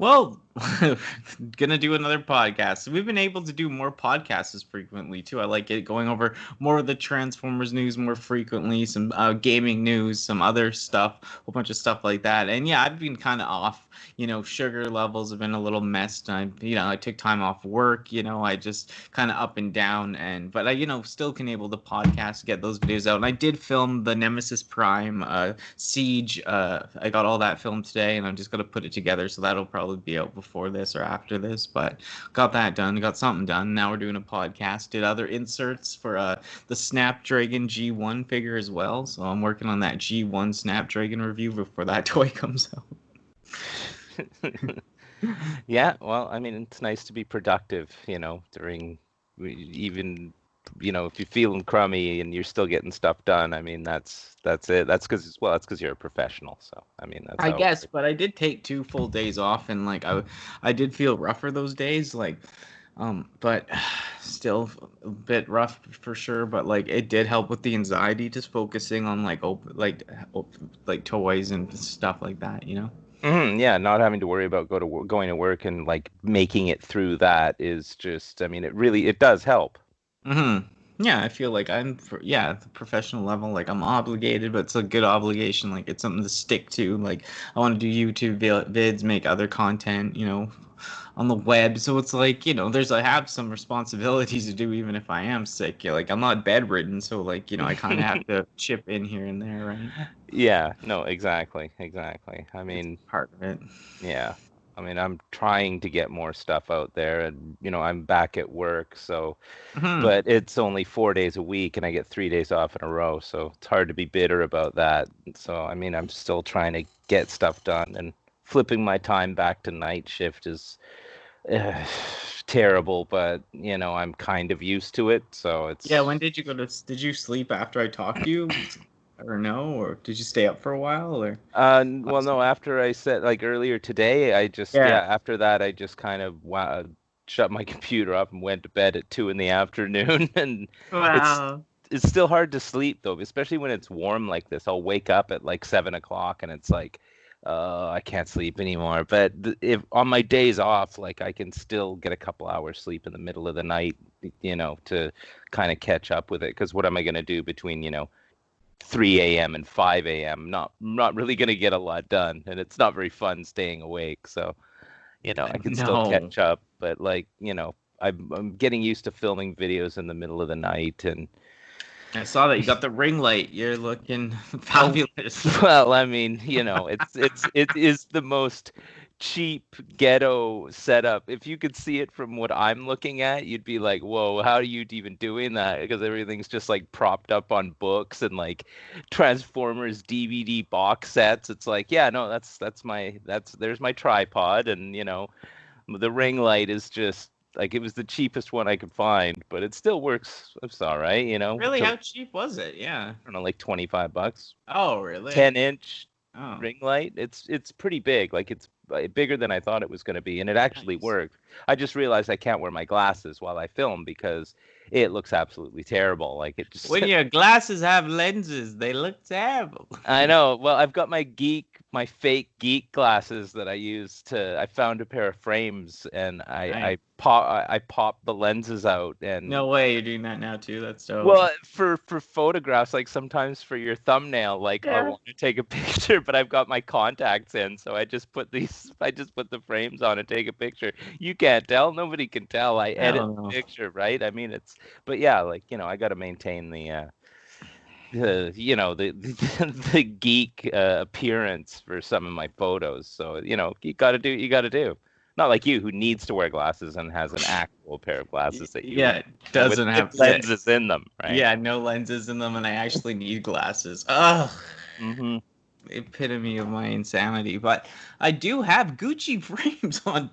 Well, gonna do another podcast. We've been able to do more podcasts as frequently too. I like it, going over more of the Transformers news more frequently, some gaming news, some other stuff, a whole bunch of stuff like that. And yeah, I've been kind of off. Sugar levels have been a little messed. I took time off work. I just kind of up and down. But I still can able to podcast, get those videos out. And I did film the Nemesis Prime Siege. I got all that filmed today, and I'm just gonna put it together. So that'll probably be out before this or after this. But got that done. Got something done. Now we're doing a podcast. Did other inserts for the Snapdragon G1 figure as well. So I'm working on that G1 Snapdragon review before that toy comes out. Yeah, well, I mean, it's nice to be productive, during even, if you're feeling crummy and you're still getting stuff done. I mean, that's it. That's because you're a professional. So, I mean, that's I guess, but I did take 2 full days off, and I did feel rougher those days, but still a bit rough for sure. But it did help with the anxiety, just focusing on like toys and stuff like that, Yeah, not having to worry about going to work and making it through that is just, I mean, it does help. Yeah, I feel like at the professional level, I'm obligated, but it's a good obligation. It's something to stick to. I want to do YouTube vids, make other content, on the web. So it's I have some responsibilities to do, even if I am sick. I'm not bedridden, so I kind of have to chip in here and there, right? Yeah, no, exactly. I mean, it's part of it. Yeah. I mean, I'm trying to get more stuff out there, and I'm back at work, so but it's only 4 days a week and I get 3 days off in a row, so it's hard to be bitter about that. So I mean, I'm still trying to get stuff done, and flipping my time back to night shift is terrible, but I'm kind of used to it, so it's... Yeah, when did you sleep after I talked to you? Or no, or did you stay up for a while, or? Well, no, after I said earlier today, I just after that I just kind of shut my computer up and went to bed at 2 p.m. and wow. It's still hard to sleep though, especially when it's warm like this. I'll wake up at 7 o'clock and it's I can't sleep anymore. But if on my days off, I can still get a couple hours sleep in the middle of the night, to kind of catch up with it. Because what am I going to do between 3 a.m. and 5 a.m. Not really going to get a lot done, and it's not very fun staying awake. So, I can still catch up, but I'm getting used to filming videos in the middle of the night. And I saw that you got the ring light. You're looking fabulous. Well, I mean, it is the most cheap ghetto setup. If you could see it from what I'm looking at, you'd be like, whoa, how are you even doing that? Because everything's just propped up on books and Transformers DVD box sets. It's there's my tripod, and the ring light is just it was the cheapest one I could find, but it still works. It's all right, Really? How cheap was it? Yeah. I don't know, $25. Oh, really? 10-inch ring light. It's pretty big. It's bigger than I thought it was going to be, and it actually worked. I just realized I can't wear my glasses while I film because it looks absolutely terrible. When your glasses have lenses, they look terrible. I know. Well, I've got my fake geek glasses that I use I found a pair of frames, and I popped the lenses out. And no way, you're doing that now too. That's so. Well, for photographs, sometimes for your thumbnail, I want to take a picture, but I've got my contacts in, so I just put the frames on and take a picture. You can't tell. Nobody can tell. I edit the picture, right? I mean, but yeah, I got to maintain the geek appearance for some of my photos. So you got to do. Not like you, who needs to wear glasses and has an actual pair of glasses that doesn't have lenses in them, right? Yeah, no lenses in them, and I actually need glasses. Ugh. Epitome of my insanity. But I do have Gucci frames on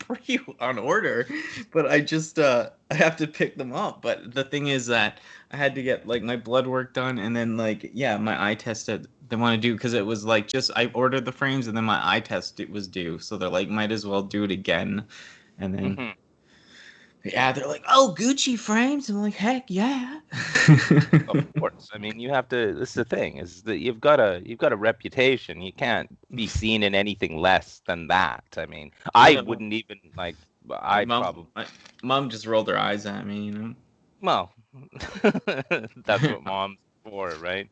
order, but I just I have to pick them up. But the thing is that I had to get my blood work done, and then my eye test they want to do, because it was I ordered the frames and then my eye test was due, so they're might as well do it again, and then Yeah, they're like, oh, Gucci frames. I'm like, heck yeah. Of course. I mean, you have to. This is the thing: is that you've got a reputation. You can't be seen in anything less than that. I mean, I Yeah, wouldn't even like. my I mom, probably my mom just rolled her eyes at me, well, that's what mom's for, right?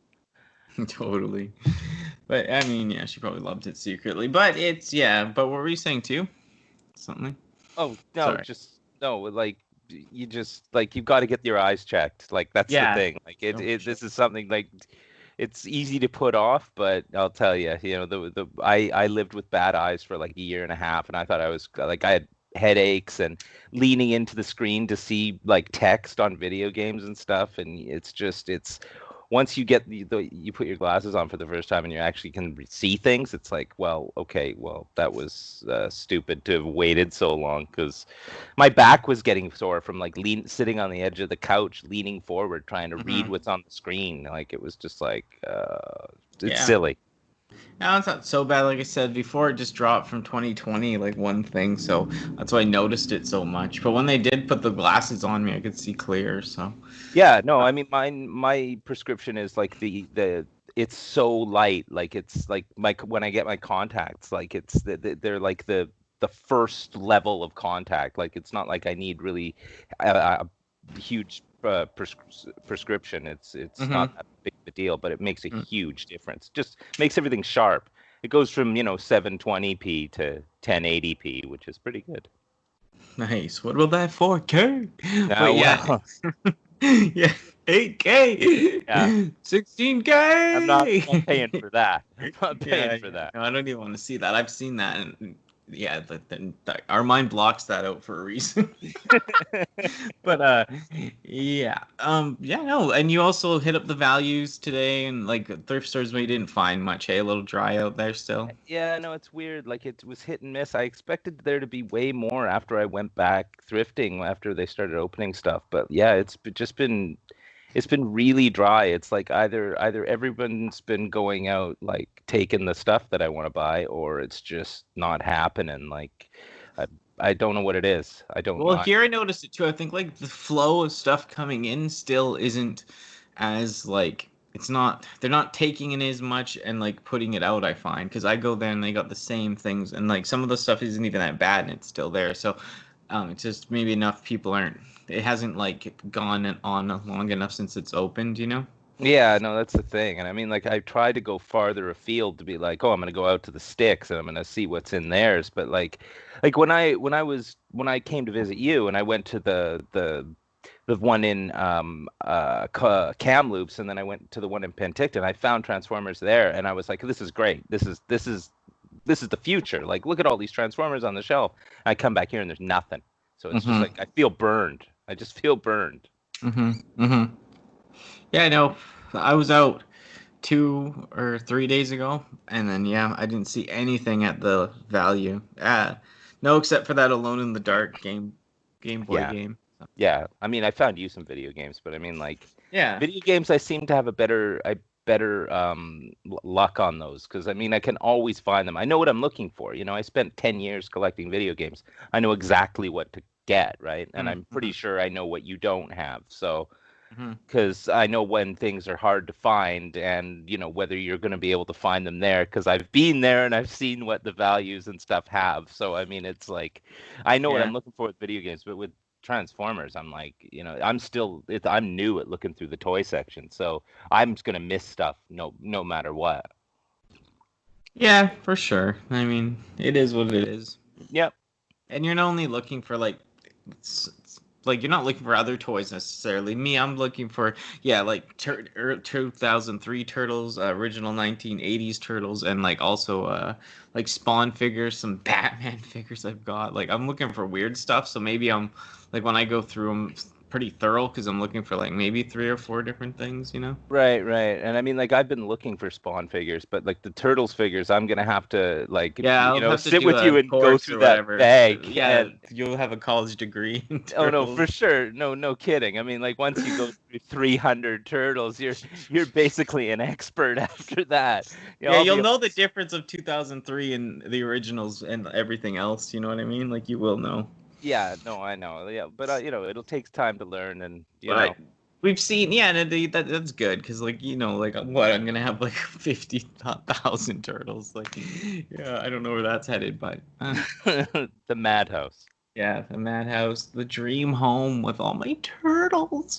Totally. But I mean, yeah, she probably loved it secretly. But it's yeah. But what were you saying too? Something. Oh no, Sorry. just no. Like you just like you've got to get your eyes checked. Like that's the Yeah. thing. Like No, for sure. this is something like it's easy to put off, but I'll tell you, I lived with bad eyes for like a year and a half, and I thought I was like I had headaches and leaning into the screen to see like text on video games and stuff, and it's once you get you put your glasses on for the first time and you actually can see things, it's like, well, okay, well, that was stupid to have waited so long because my back was getting sore from like sitting on the edge of the couch, leaning forward, trying to read Mm-hmm. what's on the screen. Like it was just like, it's Yeah. silly. No, it's not so bad. Like I said before, it just dropped from 2020, like one thing. So that's why I noticed it so much. But when they did put the glasses on me, I could see clear. So Yeah, no, I mean, my prescription is like it's so light, like it's like when I get my contacts, like they're like the first level of contact. Like it's not like I need really a huge prescription. It's mm-hmm. not that big of a deal, but it makes a huge difference. Just makes everything sharp. It goes from 720p to 1080p, which is pretty good. Nice. What will that 4K? But yeah, Well, yeah, 8K, yeah, 16K. I'm not paying for that. I'm not Yeah, paying for that. no, I don't even want to see that. I've seen that, and yeah, our mind blocks that out for a reason. But yeah, yeah, no, and you also hit up the values today, and like thrift stores, we didn't find much. Hey, a little dry out there still. Yeah, no, it's weird. Like it was hit and miss. I expected there to be way more after I went back thrifting after they started opening stuff. But yeah, it's been really dry. It's like either everyone's been going out like taking the stuff that I want to buy, or it's just not happening. Like I I don't know what it is. I don't Well, know. here I noticed it too. I think like the flow of stuff coming in still isn't as like it's not they're not taking in as much and like putting it out. I find because I go there and they got the same things and like some of the stuff isn't even that bad and it's still there. So it's just maybe enough people aren't. It hasn't like gone on long enough since it's opened. You know. Yeah, no, that's the thing. And I mean, like, I tried to go farther afield to be like, oh, I'm gonna go out to the sticks and I'm gonna see what's in theirs. But like when I came to visit you and I went to the one in Kamloops and then I went to the one in Penticton, I found Transformers there and I was like, this is great. This is the future. Like, look at all these Transformers on the shelf. I come back here and there's nothing. So it's just Mm-hmm. like I feel burned. I just feel burned. Mm-hmm. Mm-hmm. Yeah, I know. I was out 2 or 3 days ago, and then yeah, I didn't see anything at the value. No, except for that Alone in the Dark Game Boy Yeah. game. Yeah, I mean, I found you some video games, but I mean, like, Yeah. video games, I seem to have a better luck on those because I mean, I can always find them. I know what I'm looking for. I spent 10 years collecting video games. I know exactly what to get, right? And I'm Mm-hmm. pretty sure I know what you don't have. So, Mm-hmm. because I know when things are hard to find and, whether you're going to be able to find them there because I've been there and I've seen what the values and stuff have. So, I mean, it's like I know what Yeah. I'm looking for with video games, but with Transformers, I'm like, I'm new at looking through the toy section. So, I'm just going to miss stuff no matter what. Yeah, for sure. I mean, it is what it is. Yep. And you're not only looking for like you're not looking for other toys necessarily. Me, I'm looking for like 2003 Turtles, original 1980s Turtles, and like also like Spawn figures, some Batman figures I've got. Like I'm looking for weird stuff, so maybe I'm like when I go through them pretty thorough because I'm looking for like maybe 3 or 4 different things, you know? Right, right. And I mean, like, I've been looking for Spawn figures, but like the Turtles figures, I'm gonna have to like, Yeah, I'll have to sit do with a you and go course through or that whatever. bag. Yeah, you'll have a college degree in Oh no, for Turtles. sure. No kidding. I mean, like once you go through 300 turtles, you're basically an expert after that. Yeah, I'll you'll be know the difference of 2003 and the originals and everything else. You know what I mean? Like you will know. Yeah, no, I know. Yeah, but it'll take time to learn, and But we've seen, yeah, that's good because, like, like what I'm gonna have like 50,000 turtles. Like, yeah, I don't know where that's headed, but the madhouse. yeah, the madhouse, the dream home with all my turtles.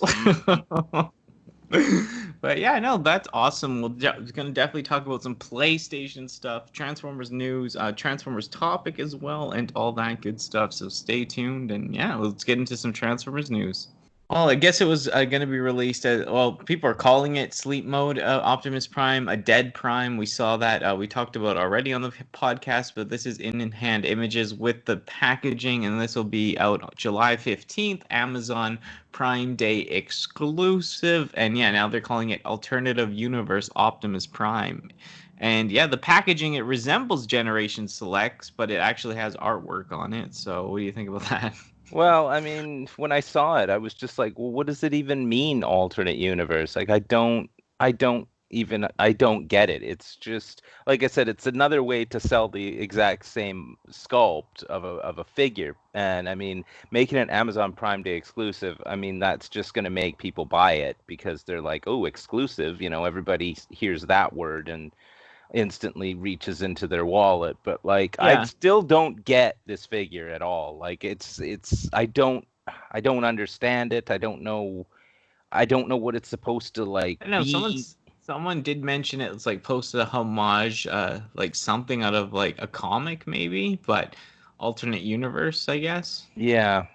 Mhm. But yeah, no, that's awesome. We're gonna definitely talk about some PlayStation stuff, Transformers news, Transformers topic as well, and all that good stuff. So stay tuned, and yeah, let's get into some Transformers news. Well, I guess it was going to be released as, well, people are calling it sleep mode Optimus Prime, a dead Prime. We saw that we talked about already on the podcast, but this is in-hand images with the packaging, and this will be out July 15th, Amazon Prime Day exclusive. And yeah, now they're calling it Alternative Universe Optimus Prime. And yeah, the packaging, it resembles Generation Selects, but it actually has artwork on it. So what do you think about that? Well, I mean, when I saw it, I was just like, well, what does it even mean, alternate universe? Like, I don't get it. It's just, like I said, it's another way to sell the exact same sculpt of a figure. And I mean, making it Amazon Prime Day exclusive, I mean, that's just going to make people buy it because they're like, oh, exclusive, everybody hears that word and instantly reaches into their wallet. But like I Yeah. still don't get this figure at all. Like it's I don't understand it. I don't know what it's supposed to like I know be. someone did mention it. It's like posted a homage, like something out of like a comic maybe, but alternate universe, I guess. Yeah.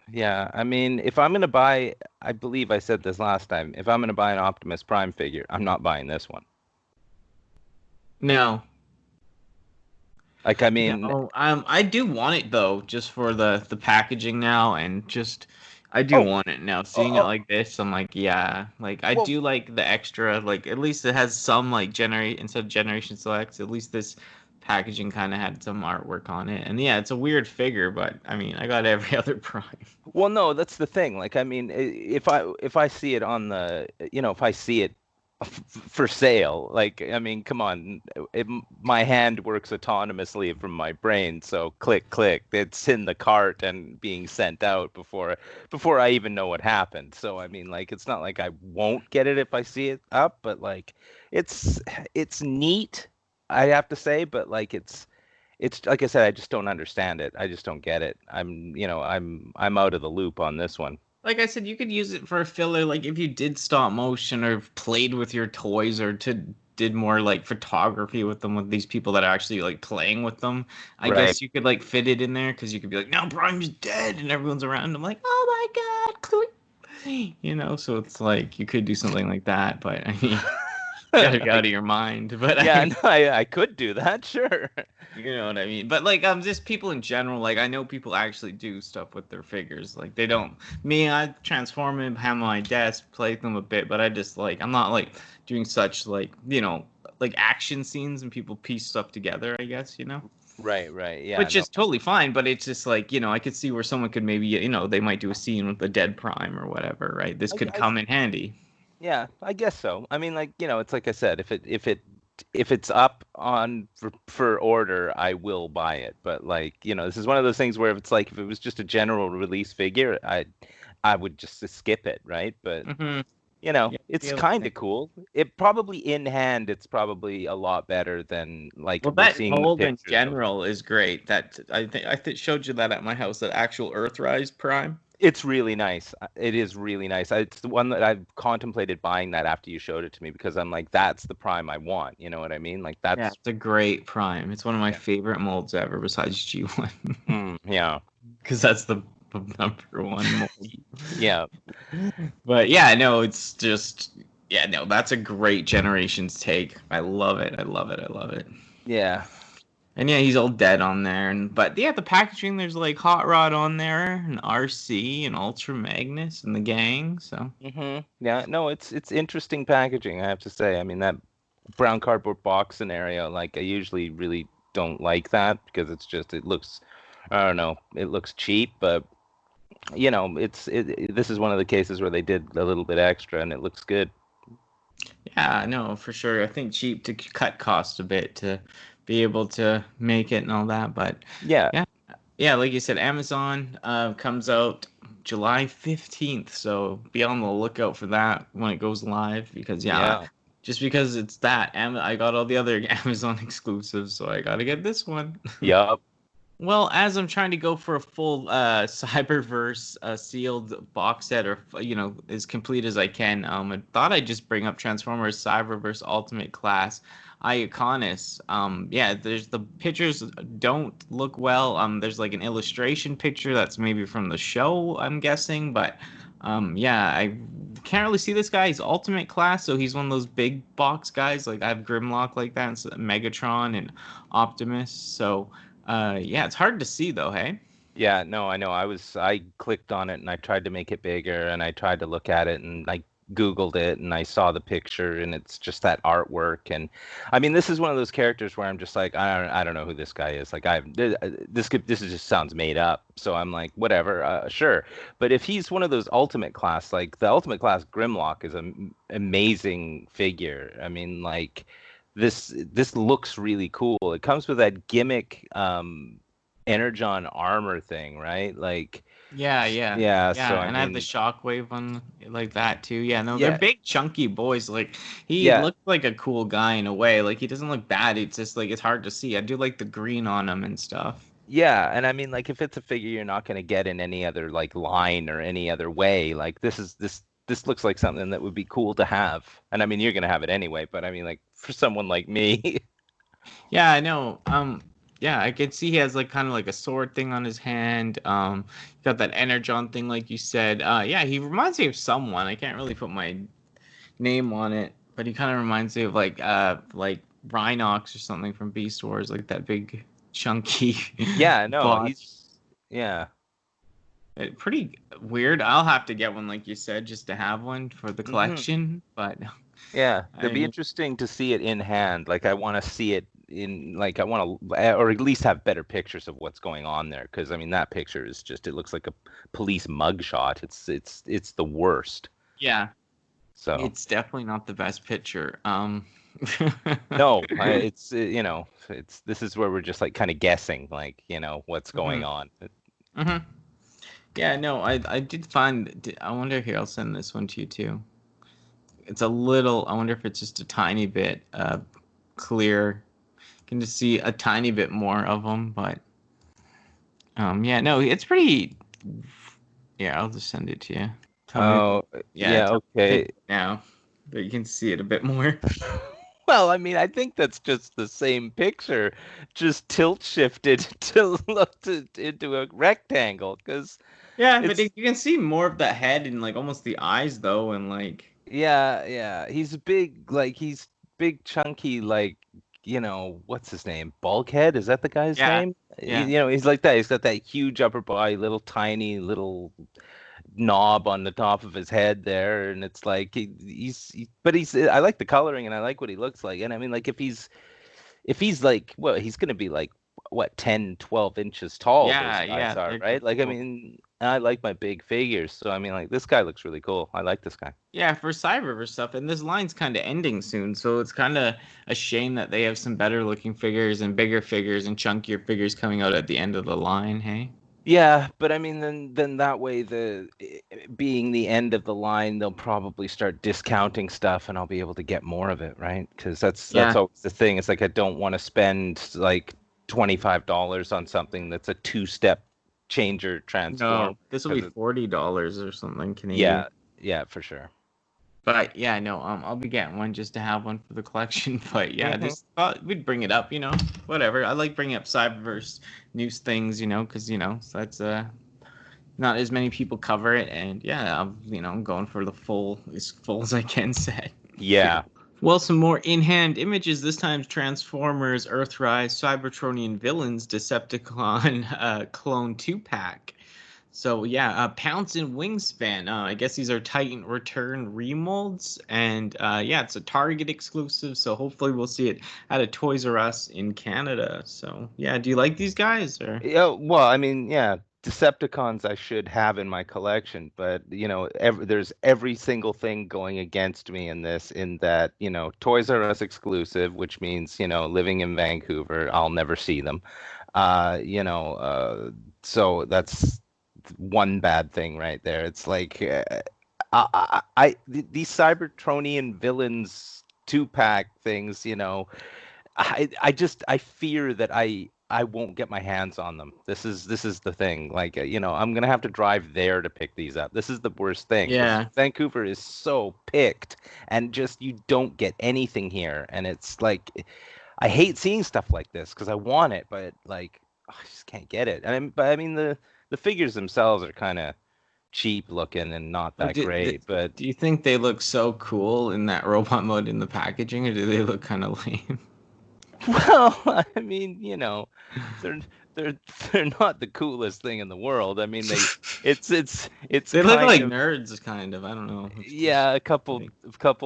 I mean, if I'm gonna buy, I believe I said this last time, if I'm gonna buy an Optimus Prime figure, I'm not buying this one. No, Like I mean, no. I do want it though, just for the packaging now, and just I do oh, want it now. oh, Seeing it oh like this, I'm like, yeah, like I well, do like the extra. Like at least it has some like generate instead of Generation Selects. At least this packaging kind of had some artwork on it, and yeah, it's a weird figure, but I mean, I got every other Prime. well, no, that's the thing. Like, I mean, if I see it on the, if I see it for sale, like, I mean, come on, my hand works autonomously from my brain, so click, click, it's in the cart and being sent out before I even know what happened. So, I mean, like, it's not like I won't get it if I see it up, but like, it's it's neat, I have to say, but like, it's like I said, I just don't understand it. I just don't get it. I'm out of the loop on this one. Like I said, you could use it for a filler, like if you did stop motion or played with your toys or did more like photography with them with these people that are actually like playing with them. I Right. guess you could like fit it in there because you could be like, now Prime's dead, and everyone's around. I'm like, oh my god, Chloe. So it's like you could do something like that, but I mean, gotta be out of your mind. But Yeah, I no, I could do that, sure. You know what I mean? But like just people in general, like I know people actually do stuff with their figures. Like they don't me, I transform them, have them on my desk, play with them a bit, but I just like I'm not like doing such like, like action scenes and people piece stuff together, I guess. Right. Yeah, Which no. is totally fine, but it's just like, I could see where someone could maybe, they might do a scene with the dead Prime or whatever, right? This could I come in handy. Yeah, I guess so. I mean, like, it's like I said, if it's up on for order, I will buy it. But like, this is one of those things where if it was just a general release figure, I would just skip it, right? But Mm-hmm. Yeah, it's feel the kind same. of cool. It probably in hand, it's probably a lot better than like Well, we're that seeing the mold in pictures of. general is great. That I showed you that at my house. That actual Earthrise Prime. It's really nice. It is really nice. It's the one that I've contemplated buying that after you showed it to me because I'm like, that's the Prime I want. You know what I mean? Like Yeah, that's it's a great Prime. It's one of my yeah. favorite molds ever, besides G1, Yeah. because that's the number one mold. Yeah. But yeah, no, it's just yeah, no, that's a great Generations take. I love it. I love it. I love it. Yeah. And yeah, he's all dead on there. And but yeah, the packaging there's like Hot Rod on there, and RC, and Ultra Magnus, and the gang. So Yeah. No, it's interesting packaging, I have to say. I mean, that brown cardboard box scenario, like I usually really don't like that because it looks, I don't know, it looks cheap, but this is one of the cases where they did a little bit extra and it looks good. yeah, no, for sure. I think cheap to cut costs a bit to be able to make it and all that. But Yeah. yeah. Yeah, like you said, Amazon comes out July 15th, so be on the lookout for that when it goes live. Because Yeah. just because it's that, I got all the other Amazon exclusives, so I gotta get this one. Yup. Well, as I'm trying to go for a full Cyberverse sealed box set, or as complete as I can, I thought I'd just bring up Transformers Cyberverse Ultimate Class Iaconus. Yeah, there's the pictures don't look well. There's like an illustration picture that's maybe from the show, I'm guessing, but yeah, I can't really see this guy. He's Ultimate Class, so he's one of those big box guys. Like I have Grimlock like that, and Megatron and Optimus. So. Yeah, it's hard to see though, hey? Yeah, no, I know. I clicked on it and I tried to make it bigger and I tried to look at it and I Googled it and I saw the picture and it's just that artwork. And I mean, this is one of those characters where I'm just like, I don't know who this guy is. Like this sounds made up. So I'm like, whatever, sure. But if he's one of those ultimate class, like the ultimate class Grimlock is an amazing figure. I mean, like this looks really cool. It comes with that gimmick energon armor thing, right? Like yeah, so I And I have the mean shockwave one like that too. Yeah, no, they're yeah, big, chunky boys. Like he yeah, looks like a cool guy in a way. Like he doesn't look bad. It's just like it's hard to see. I do like the green on him and stuff. yeah, and I mean like if it's a figure you're not going to get in any other like line or any other way, like this looks like something that would be cool to have. And I mean you're going to have it anyway, but I mean like for someone like me. Yeah, I know. Yeah, I could see he has like kind of like a sword thing on his hand. Got that energon thing, like you said. Yeah, he reminds me of someone. I can't really put my name on it, but he kind of reminds me of like Rhinox or something from Beast Wars, like that big chunky Yeah, no, boss. he's yeah. Pretty weird. I'll have to get one, like you said, just to have one for the Hmm. collection. But Yeah, it'd be I interesting to see it in hand. Like I want to see it in like I want to or at least have better pictures of what's going on there because I mean that picture is just it looks like a police mugshot. It's the worst. yeah, So, it's definitely not the best picture. no, it's you know, it's this is where we're just like kind of guessing like, you know, what's going hmm on. hmm Yeah, no, I did find. I wonder here. I'll send this one to you too. It's a little. I wonder if it's just a tiny bit clear. Can just see a tiny bit more of them, but yeah, no, it's pretty. Yeah, I'll just send it to you. Tell me. Oh, Yeah, yeah, tell me what you okay. think now that you can see it a bit more. Well, I mean, I think that's just the same picture, just tilt shifted to into a rectangle because Yeah, but it's you can see more of the head and like almost the eyes though, and like yeah, yeah. He's big, like he's big, chunky, like you know, what's his name? Bulkhead? Is that the guy's yeah, name? yeah. You know, he's like that. He's got that huge upper body, little tiny little knob on the top of his head there, and it's like but he's. I like the coloring and I like what he looks like. And I mean, like if he's like, well, he's gonna be like what 10, 12 inches tall. Those Yeah, guys yeah, are, they're right? Like, I cool. mean, I like my big figures, so I mean, like this guy looks really cool. I like this guy. Yeah, for Cyberverse stuff, and this line's kind of ending soon, so it's kind of a shame that they have some better looking figures and bigger figures and chunkier figures coming out at the end of the line. Hey. Yeah, but I mean, then that way, being the end of the line, they'll probably start discounting stuff, and I'll be able to get more of it, right? Because that's Yeah. always the thing. It's like I don't want to spend like $25 on something that's a two-step changer transform. No, this will be Because $40 or something Canadian. yeah, yeah, for sure. But yeah, no, I'll be getting one just to have one for the collection. But yeah, Hmm. just thought we'd bring it up, whatever. I like bringing up Cyberverse news things, because so that's not as many people cover it, and yeah, I'm going for the as full as I can set. Yeah. Well, some more in-hand images. This time, Transformers, Earthrise, Cybertronian Villains, Decepticon Clone 2-pack. So yeah, Pounce and Wingspan. I guess these are Titan Return remolds, and yeah, it's a Target exclusive. So hopefully we'll see it at a Toys R Us in Canada. So yeah, do you like these guys or? Yeah, well, I mean, yeah, Decepticons I should have in my collection, but you know, there's every single thing going against me in this, in that, you know, Toys R Us exclusive, which means, you know, living in Vancouver, I'll never see them. So that's one bad thing right there. It's like these Cybertronian villains 2-pack things, I fear that I won't get my hands on them. This is the thing. Like, I'm gonna have to drive there to pick these up. This is the worst thing. Yeah. Vancouver is so picked, and just you don't get anything here, and it's like I hate seeing stuff like this because I want it, but like I just can't get it. But I mean the figures themselves are kind of cheap looking and not that great. But do you think they look so cool in that robot mode in the packaging, or do they look kind of lame? well, I mean, they're they're they're not the coolest thing in the world. I mean, it's They look like nerds, kind of. I don't know. Yeah, a couple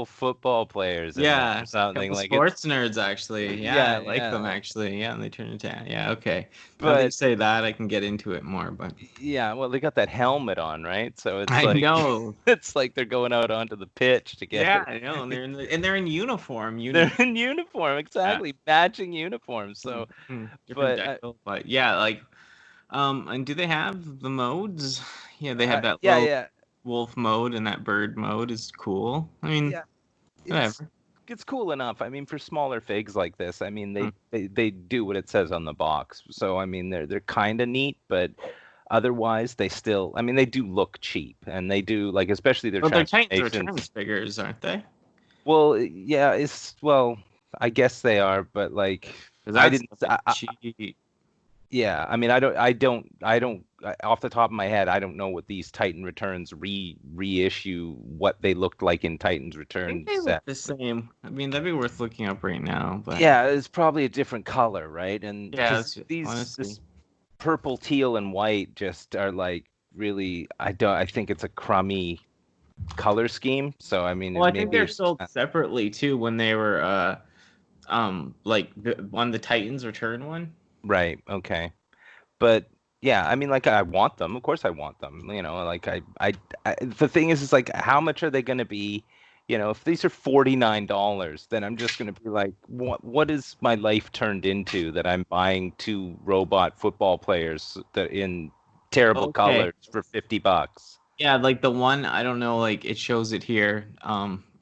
football players. Yeah, or something like sports nerds actually. Yeah, I like them actually. Yeah, and they turn into okay. But now that you say that, I can get into it more. But yeah, well, they got that helmet on, right? So it's I know it's like they're going out onto the pitch to get. Yeah, I know, and they're in uniform. They're in uniform, exactly, matching uniforms. So, but yeah, like, and do they have the modes? Yeah, they have that. Wolf mode and that bird mode is cool. I mean, whatever. It's cool enough. I mean, for smaller figs like this, I mean, they do what it says on the box. So I mean, they're kind of neat, but otherwise they still, I mean, they do look cheap, and they do, like, especially their Titans Returns figures, aren't they? Well, yeah, I guess they are, but like I didn't. Yeah, I mean, I don't. Off the top of my head, I don't know what these Titan Returns reissue, what they looked like in Titans Returns. They look the same. I mean, that'd be worth looking up right now. But yeah, it's probably a different color, right? And this purple, teal, and white just are like really. I think it's a crummy color scheme. So I mean, I think they're sold separately too when they were like the Titans Return one. Right. Okay. But yeah, I mean, like, I want them. Of course I want them. Like I the thing is like, how much are they going to be? If these are $49, then I'm just going to be like, what is my life turned into that I'm buying 2 robot football players that in terrible colors for $50? Yeah, like the one, I don't know, like it shows it here.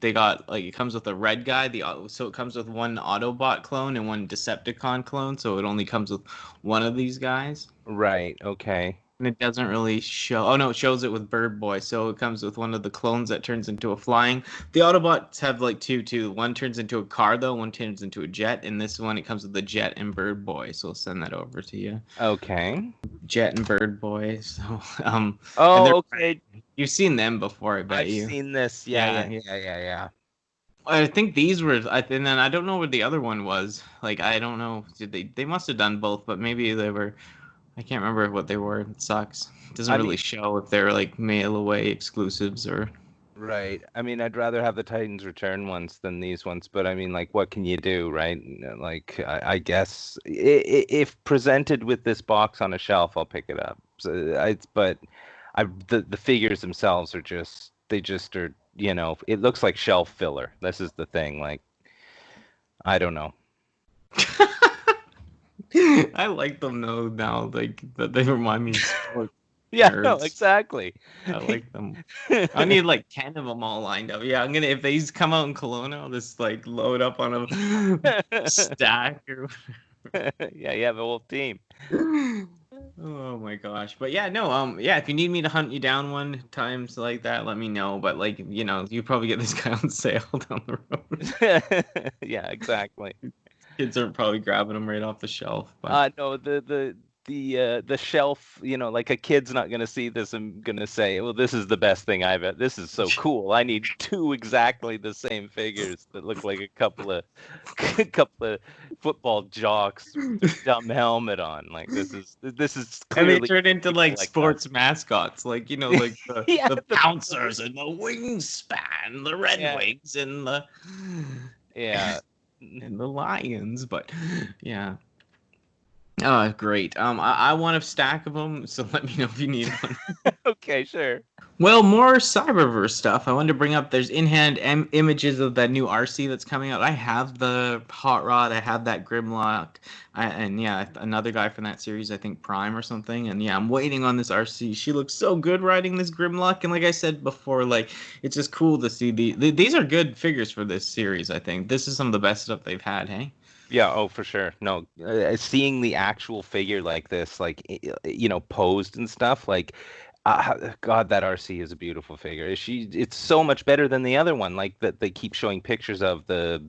They got, like, it comes with a red guy. So it comes with one Autobot clone and one Decepticon clone. So it only comes with one of these guys. Right. Okay. And it doesn't really show. Oh no, it shows it with Bird Boy. So it comes with one of the clones that turns into a flying. The Autobots have like two too. One turns into a car though. One turns into a jet. And this one, it comes with the Jet and Bird Boy. So I'll send that over to you. Okay. Jet and Bird Boy. So Oh, okay. You've seen them before, I bet. I've seen this. Yeah. I think these were, and then I don't know what the other one was. Like, I don't know. They must have done both, but maybe they were. I can't remember what they were. It sucks. It doesn't really show if they're like mail away exclusives or. Right. I mean, I'd rather have the Titans Return ones than these ones, but I mean, like, what can you do, right? Like, I guess if presented with this box on a shelf, I'll pick it up. So the figures themselves are just are, it looks like shelf filler. This is the thing. Like, I don't know. I like them though now, like that they remind me of sports. Yeah, no, exactly. I like them. I need like 10 of them all lined up. Yeah, if these come out in Kelowna, I'll just like load up on a stack or yeah, you have a whole team. Oh my gosh. But yeah, no, if you need me to hunt you down one times like that, let me know. But like, you probably get this guy on sale down the road. Yeah, exactly. Kids are probably grabbing them right off the shelf. But... no, the shelf, like a kid's not gonna see this and gonna say, well, this is the best thing I've had. This is so cool. I need 2 exactly the same figures that look like a couple of football jocks with a dumb helmet on. Like, this is clearly. And they turn into like sports mascots, like like the Pouncers and the Wingspan, the Red Wings and the and the Lions. But yeah. Oh, great. I want a stack of them, so let me know if you need one. Okay, sure. Well, more Cyberverse stuff. I wanted to bring up. There's in-hand images of that new RC that's coming out. I have the Hot Rod. I have that Grimlock, and yeah, another guy from that series. I think Prime or something. And yeah, I'm waiting on this RC. She looks so good riding this Grimlock. And like I said before, like it's just cool to see these are good figures for this series. I think this is some of the best stuff they've had. Hey. Yeah, oh, for sure. No, seeing the actual figure like this, like posed and stuff, like, God, that RC is a beautiful figure. It's so much better than the other one. Like that, they keep showing pictures of the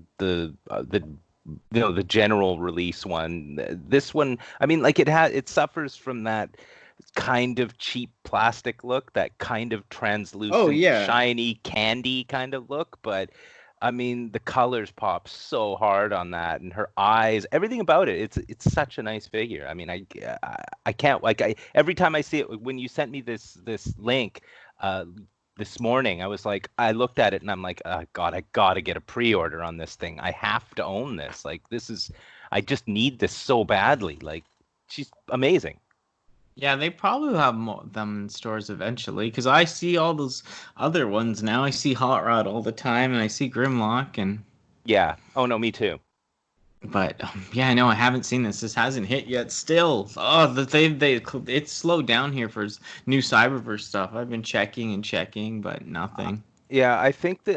general release one. This one, I mean, like it suffers from that kind of cheap plastic look, that kind of Oh translucent, yeah. shiny candy kind of look, but. I mean, the colors pop so hard on that, and her eyes, everything about it. It's such a nice figure. I mean, I can't like every time I see it. When you sent me this link this morning, I was like, I looked at it and I'm like, God, I gotta get a pre-order on this thing. I have to own this. Like, I just need this so badly. Like, she's amazing. Yeah, they probably will have them in stores eventually because I see all those other ones now. I see Hot Rod all the time, and I see Grimlock, and Yeah. Oh no, me too. but yeah, I know I haven't seen this. This hasn't hit yet. Still, oh, it's slowed down here for new Cyberverse stuff. I've been checking and checking, but nothing. Yeah, I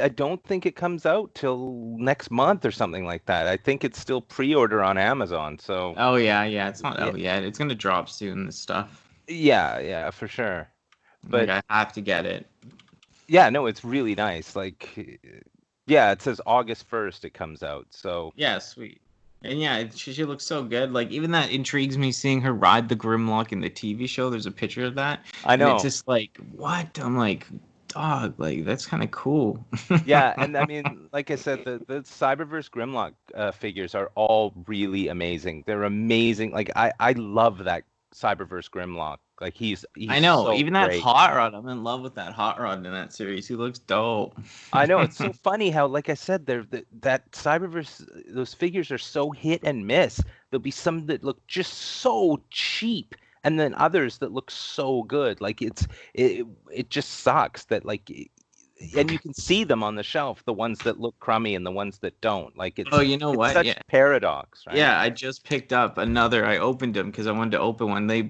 don't think it comes out till next month or something like that. I think it's still pre-order on Amazon. So Oh yeah, it's not yeah, out yet. It's gonna drop soon. This stuff. yeah, for sure. Like But I have to get it. yeah, no, it's really nice. Like, yeah, it says August 1st it comes out. So Yeah, sweet. And yeah, she looks so good. Like even that intrigues me seeing her ride the Grimlock in the TV show. There's a picture of that, I and it's know. just like, what? I'm like, dog, like that's kind of cool. Yeah, and I mean, like I said, the Cyberverse Grimlock figures are all really amazing. They're amazing. Like I love that Cyberverse Grimlock. Like I he's know. so Even that great. Hot Rod, I'm in love with that Hot Rod in that series. He looks dope. I know it's so funny how, like I said, that Cyberverse, those figures are so hit and miss. There'll be some that look just so cheap, and then others that look so good. Like it just sucks that like, and you can see them on the shelf, the ones that look crummy and the ones that don't. Like Oh, you know it's what? such Yeah. paradox, right? Yeah, I just picked up another. I opened them because I wanted to open one. They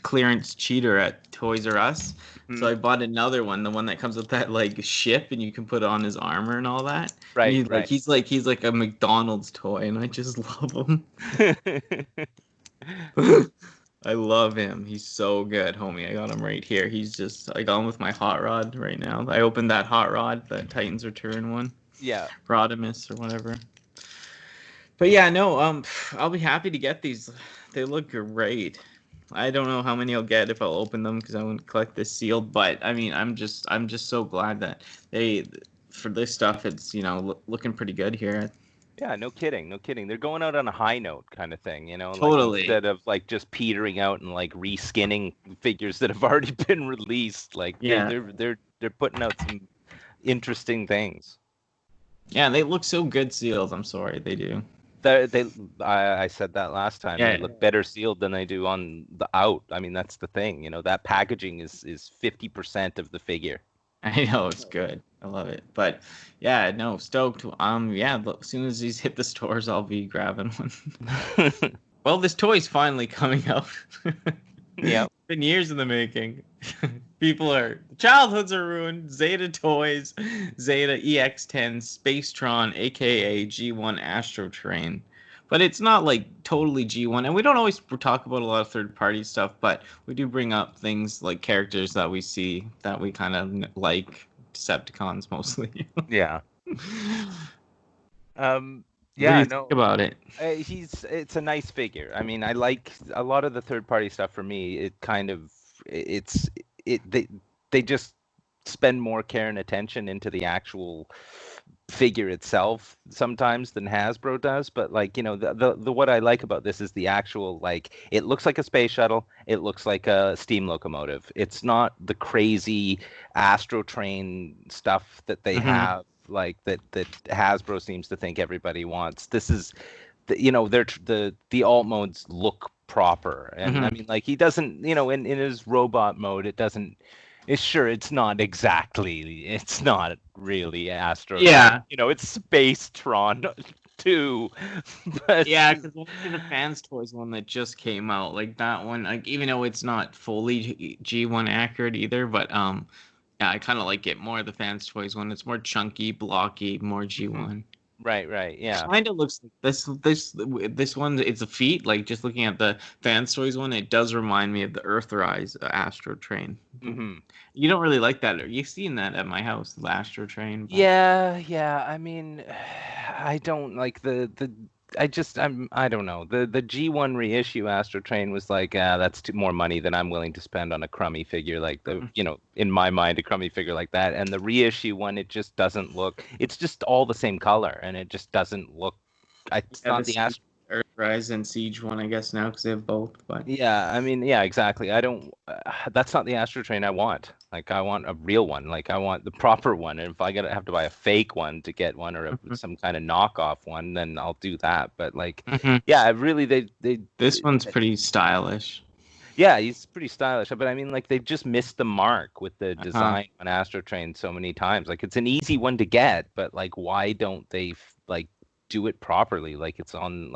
clearance cheater at Toys R Us, so Mhm. I bought another one, the one that comes with that like ship, and you can put it on his armor and all that. And Right, he's like right. he's like a McDonald's toy, and I just love him. I love him. He's so good, homie. I got him right here. I got him with my hot rod right now. I opened that hot rod, the Titans Return one, Yeah. Rodimus or whatever. But yeah, no, I'll be happy to get these. They look great. I don't know how many I'll get if I'll open them because I won't collect this sealed. But I mean, I'm just so glad that for this stuff, it's looking pretty good here. Yeah, no kidding, no kidding. They're going out on a high note kind of thing, like Totally. instead of like just petering out and like reskinning figures that have already been released. Like Yeah, they're putting out some interesting things. yeah, they look so good sealed. I'm sorry, they do. I said that last time. They Yeah, look better sealed than they do on the out. I mean, that's the thing. That packaging is 50% of the figure. I know it's good. I love it. But yeah, no, stoked. Yeah, look, as soon as these hit the stores, I'll be grabbing one. Well, this toy's finally coming out. Yeah. Been years in the making. Childhoods are ruined. Zeta toys, Zeta EX10 Spacetron, aka G1 Astrotrain. But it's not like totally G1, and we don't always talk about a lot of third-party stuff, but we do bring up things like characters that we see that we kind of like, Decepticons mostly. Yeah. What do Yeah, you think no. about it? It's a nice figure. I mean, I like a lot of the third party stuff. For me, it kind of it's it they just spend more care and attention into the actual figure itself sometimes than Hasbro does. But like, the what I like about this is the actual, like, it looks like a space shuttle, it looks like a steam locomotive. It's not the crazy Astrotrain stuff that they Mm-hmm. have, like that Hasbro seems to think everybody wants. This is the alt modes look proper, and I Mm-hmm. mean, like, he doesn't, in his robot mode, it doesn't It's not exactly. It's not really Astrotrain. Yeah. It's Spacetron 2. But Yeah, because the Fans Toys one that just came out, like that one, like even though it's not fully G1 accurate either, but yeah, I kind of like it more the Fans Toys one. It's more chunky, blocky, more Mhm. G1. Right, yeah. Kind of looks like this one. It's a feat. Like just looking at the Fans Toys one, it does remind me of the Earthrise Astrotrain. Hmm. You don't really like that. You've seen that at my house, the Astrotrain. But... Yeah. I mean, I don't like I don't know. The G1 reissue Astrotrain was like, that's more money than I'm willing to spend on a crummy figure like in my mind, a crummy figure like that. And the reissue one, it just doesn't look. It's just all the same color, and it just doesn't look. It's Yeah, not the Astro. Earthrise and Siege one, I guess now because they have both. But Yeah, I mean, yeah, exactly. I don't. That's not the Astrotrain I want. Like, I want a real one. Like, I want the proper one. And if I gotta have to buy a fake one to get one, or some kind of knockoff one, then I'll do that. But like, yeah, really, this one's pretty stylish. Yeah, he's pretty stylish. But I mean, like, they've just missed the mark with the design on Astrotrain so many times. Like, it's an easy one to get, but like, why don't they like do it properly? Like, it's on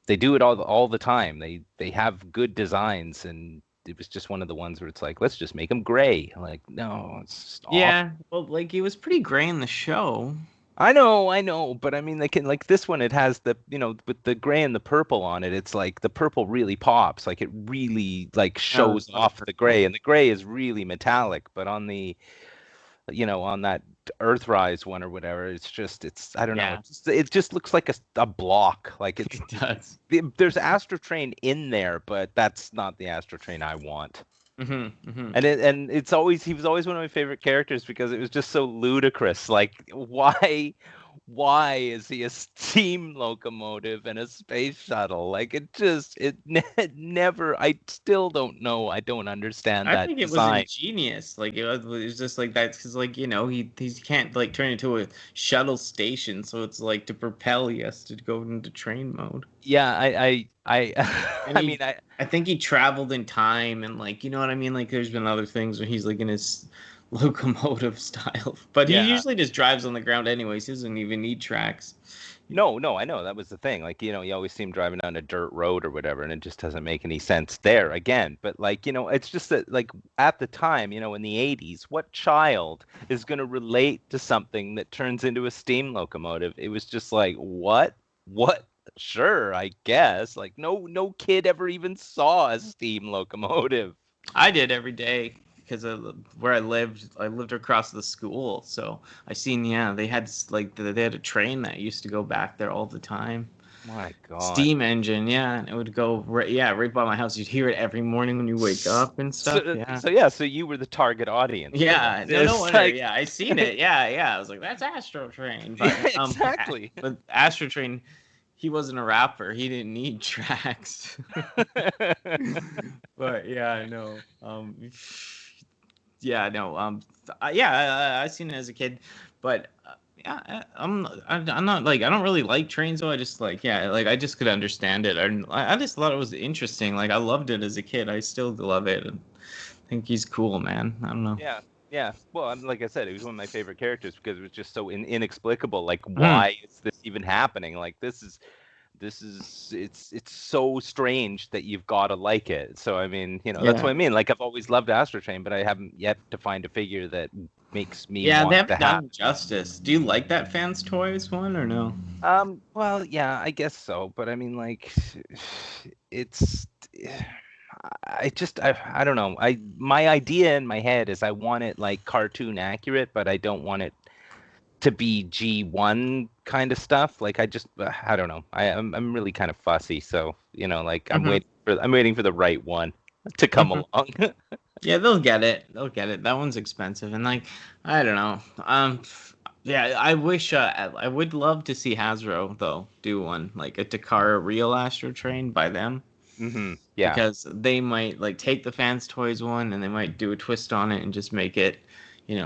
they do it all the time. They have good designs, and it was just one of the ones where it's like, let's just make them gray. Like, no, it's just awful. Yeah, well, like he was pretty gray in the show. I know, but I mean, they can like this one. It has the with the gray and the purple on it. It's like the purple really pops. Like it really like shows off the gray, and the gray is really metallic. But on the on that Earthrise one or whatever, it's I don't know. It just looks like a block. Like it does. There's Astrotrain in there, but that's not the Astrotrain I want. And it's always he was always one of my favorite characters because it was just so ludicrous. Like why is he a steam locomotive and a space shuttle? Like it never. I still don't know. I don't understand that. I think it was ingenious. Like it was just like that because like he can't like turn into a shuttle station, so it's like to propel he has to go into train mode. Yeah, I mean I think he traveled in time and like you know what I mean. Like there's been other things where he's like in his locomotive style, but he usually just drives on the ground anyways. He doesn't even need tracks. No, I know that was the thing. Like you always see him driving down a dirt road or whatever, and it just doesn't make any sense there again. But like it's just that like at the time, in the 80s, what child is going to relate to something that turns into a steam locomotive? It was just like what? Sure, I guess. Like no kid ever even saw a steam locomotive. I did every day because of where I lived across the school, so I seen they had they had a train that used to go back there all the time. My God. Steam engine, and it would go right by my house. You'd hear it every morning when you wake up and stuff. So you were the target audience. Yeah, no wonder. Yeah, I seen it. Yeah, I was like, that's Astrotrain. But, exactly. But Astrotrain, he wasn't a rapper. He didn't need tracks. But yeah, I know. I seen it as a kid, but I'm not like I don't really like trains though. I just I just could understand it, and I just thought it was interesting. Like I loved it as a kid. I still love it, and I think he's cool, man. I don't know. Yeah. Well, like I said, he was one of my favorite characters because it was just so inexplicable. Like, why is this even happening? Like, it's so strange that you've got to like it. So I mean, that's what I mean. Like I've always loved Astrotrain, but I haven't yet to find a figure that makes me want they haven't to done justice. Do you like that Fans Toys one or no? Well, yeah, I guess so, but I mean, like, it's. I don't know. My idea in my head is I want it like cartoon accurate, but I don't want it to be G1 kind of stuff. Like I don't know. I'm really kind of fussy, so I'm waiting for the right one to come along. Yeah, they'll get it. That one's expensive, and like I don't know. I wish I would love to see Hasbro though do one like a Takara Real Astrotrain by them. Mm-hmm. Yeah, because they might like take the Fans Toys one and they might do a twist on it and just make it,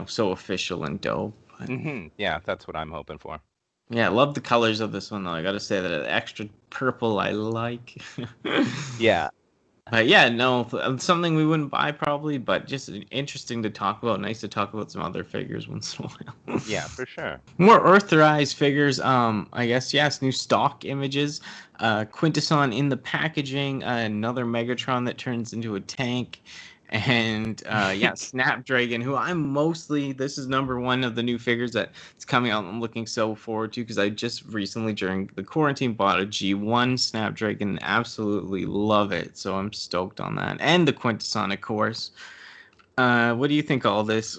so official and dope. Mm-hmm. Yeah, that's what I'm hoping for. Yeah, I love the colors of this one though. I gotta say that extra purple I like. Yeah. But yeah, no, something we wouldn't buy probably, but just interesting to talk about. Nice to talk about some other figures once in a while. Yeah, for sure. More Earthrise figures. I guess yes, new stock images. Quintesson in the packaging. Another Megatron that turns into a tank. And yeah, Snapdragon, who I'm mostly, this is number one of the new figures that's coming out. I'm looking so forward to because I just recently during the quarantine bought a G1 Snapdragon. Absolutely love it. So I'm stoked on that. And the Quintesson, of course. What do you think of all this?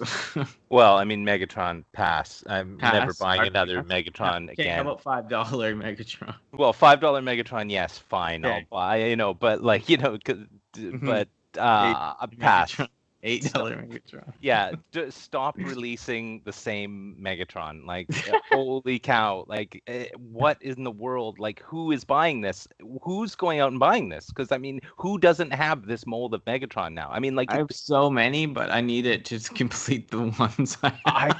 Well, I mean, Megatron, pass. I'm never Pass. buying Hard another pass. Megatron Okay, how again. about $5 Megatron? Well, $5 Megatron, yes, fine, I'll Okay. buy. But like, Mm-hmm. but Eight pass. Megatron. $8 Megatron. Yeah, stop releasing the same Megatron. Like, holy cow! Like, what in the world? Like, who is buying this? Who's going out and buying this? Because I mean, who doesn't have this mold of Megatron now? I mean, like, I have so many, but I need it to complete the ones I have.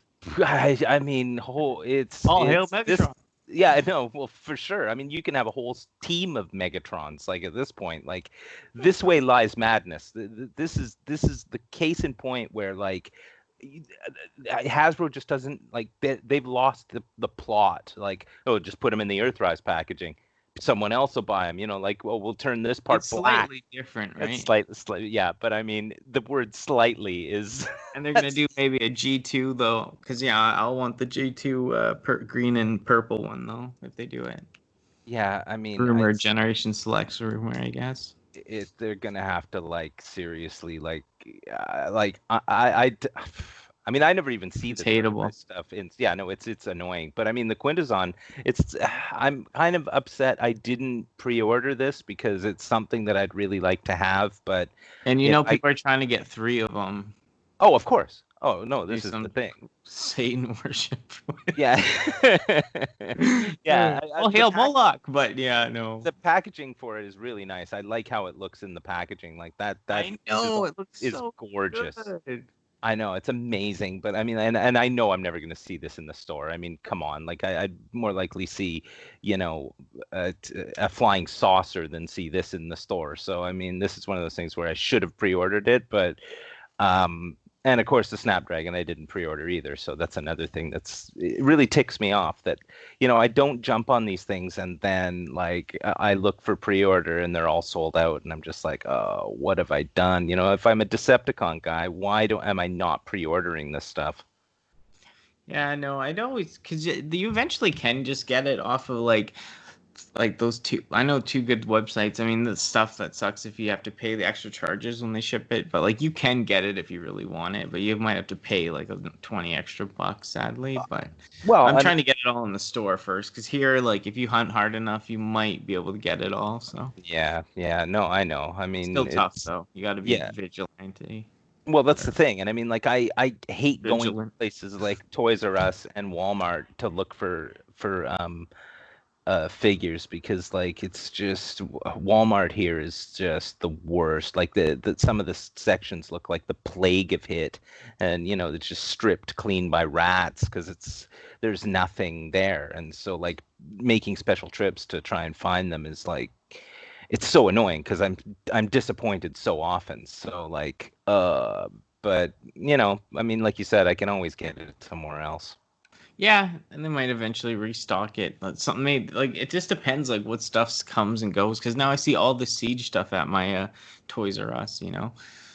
I mean, All hail this. Megatron. Yeah, I know. Well, for sure. I mean, you can have a whole team of Megatrons. Like at this point, like this way lies madness. This is the case in point where like Hasbro just doesn't like they've lost the plot. Like, oh, just put them in the Earthrise packaging. Someone else will buy them. Like, well, we'll turn this part It's black. slightly different, right? It's slightly, yeah. But I mean, the word "slightly" is. And they're gonna do maybe a G2 though, because yeah, I'll want the G2 green and purple one though if they do it. Yeah, I mean, Rumor Generation Selects rumor, I guess. they're gonna have to like seriously I mean, I never even see It's this hateable. stuff. Yeah, no, it's annoying. But I mean, the Quintesson, I'm kind of upset I didn't pre-order this because it's something that I'd really like to have. But And people are trying to get 3 of them. Oh, of course. Oh no, this is the thing. Satan worship. Yeah. Yeah. Well, hail Moloch, but yeah, no. The packaging for it is really nice. I like how it looks in the packaging. Like that. I know it looks is so gorgeous. Good. I know it's amazing, but I mean, and I know I'm never going to see this in the store. I mean, come on, like I'd more likely see, a flying saucer than see this in the store. So I mean, this is one of those things where I should have pre-ordered it, but and of course the Snapdragon I didn't pre-order either. So that's another thing it really ticks me off that, I don't jump on these things and then like I look for pre-order and they're all sold out and I'm just like, oh, what have I done? If I'm a Decepticon guy, why am I not pre-ordering this stuff? Yeah, no, I'd always, because you eventually can just get it off of like those two. I know 2 good websites. I mean, the stuff that sucks if you have to pay the extra charges when they ship it, but like you can get it if you really want it, but you might have to pay like 20 extra bucks, sadly. But well, I'm trying to get it all in the store first, because here, like if you hunt hard enough, you might be able to get it all. So yeah, no, I know. I mean, still tough though. You got to be vigilante. Well, that's the thing, and I mean, like I hate Vigilant. going to places like Toys R Us and Walmart to look for figures because like it's just Walmart here is just the worst. Like the some of the sections look like the plague have hit, and it's just stripped clean by rats because there's nothing there, and so like making special trips to try and find them is like it's so annoying because I'm disappointed so often. So like but I mean, like you said, I can always get it somewhere else. Yeah, and they might eventually restock it. But something made like it just depends like what stuff comes and goes. Because now I see all the Siege stuff at my Toys R Us.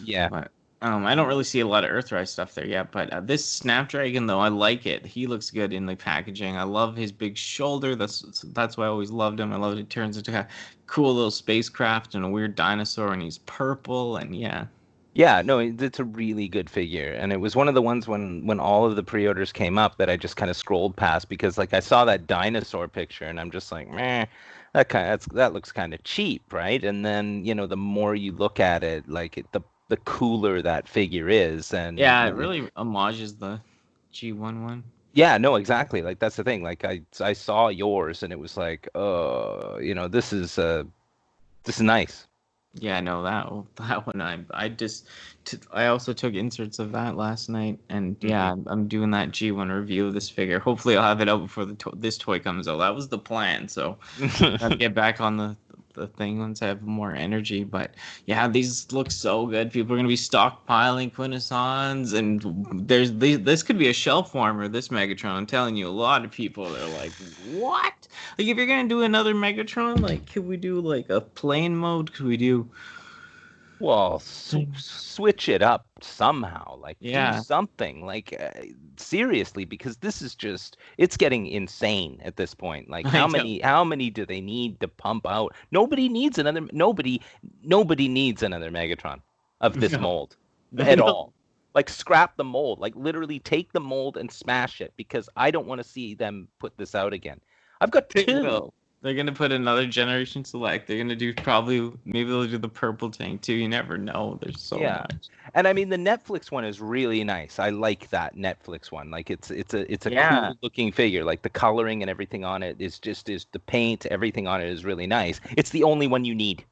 Yeah. But I don't really see a lot of Earthrise stuff there yet. But this Snapdragon though, I like it. He looks good in the packaging. I love his big shoulder. That's why I always loved him. I love it. It turns into a cool little spacecraft and a weird dinosaur, and he's purple and yeah. Yeah, no, it's a really good figure, and it was one of the ones when all of the pre-orders came up that I just kind of scrolled past because like I saw that dinosaur picture and I'm just like, meh, that looks kind of cheap, right? And then the more you look at it, like the cooler that figure is, and yeah, it really homages the G1 one. Yeah, no, exactly. Like that's the thing. Like I saw yours and it was like, this is nice. Yeah, no, that one I also took inserts of that last night, and yeah, I'm doing that G1 review of this figure. Hopefully, I'll have it out before this toy comes out. That was the plan, so gotta get back on the the thing once I have more energy. But yeah, these look so good. People are gonna be stockpiling Quintessons, and this could be a shelf warmer. This Megatron, I'm telling you, a lot of people are like, what? Like, if you're gonna do another Megatron, like, could we do like a plane mode? Could we do? Well, switch it up somehow. Like, do Yeah, something. Like, seriously, because this is it's getting insane at this point. Like, I know. how many do they need to pump out? Nobody needs another Megatron of this No, mold I at know. all. Like, scrap the mold. Like, literally take the mold and smash it, because I don't want to see them put this out again. I've got They two. will. They're gonna put another generation select. They're gonna do maybe they'll do the purple tank too. You never know. There's so Yeah. much. And I mean, the Netflix one is really nice. I like that Netflix one. Like, it's a Yeah. cool looking figure. Like, the coloring and everything on it is the paint, everything on it is really nice. It's the only one you need.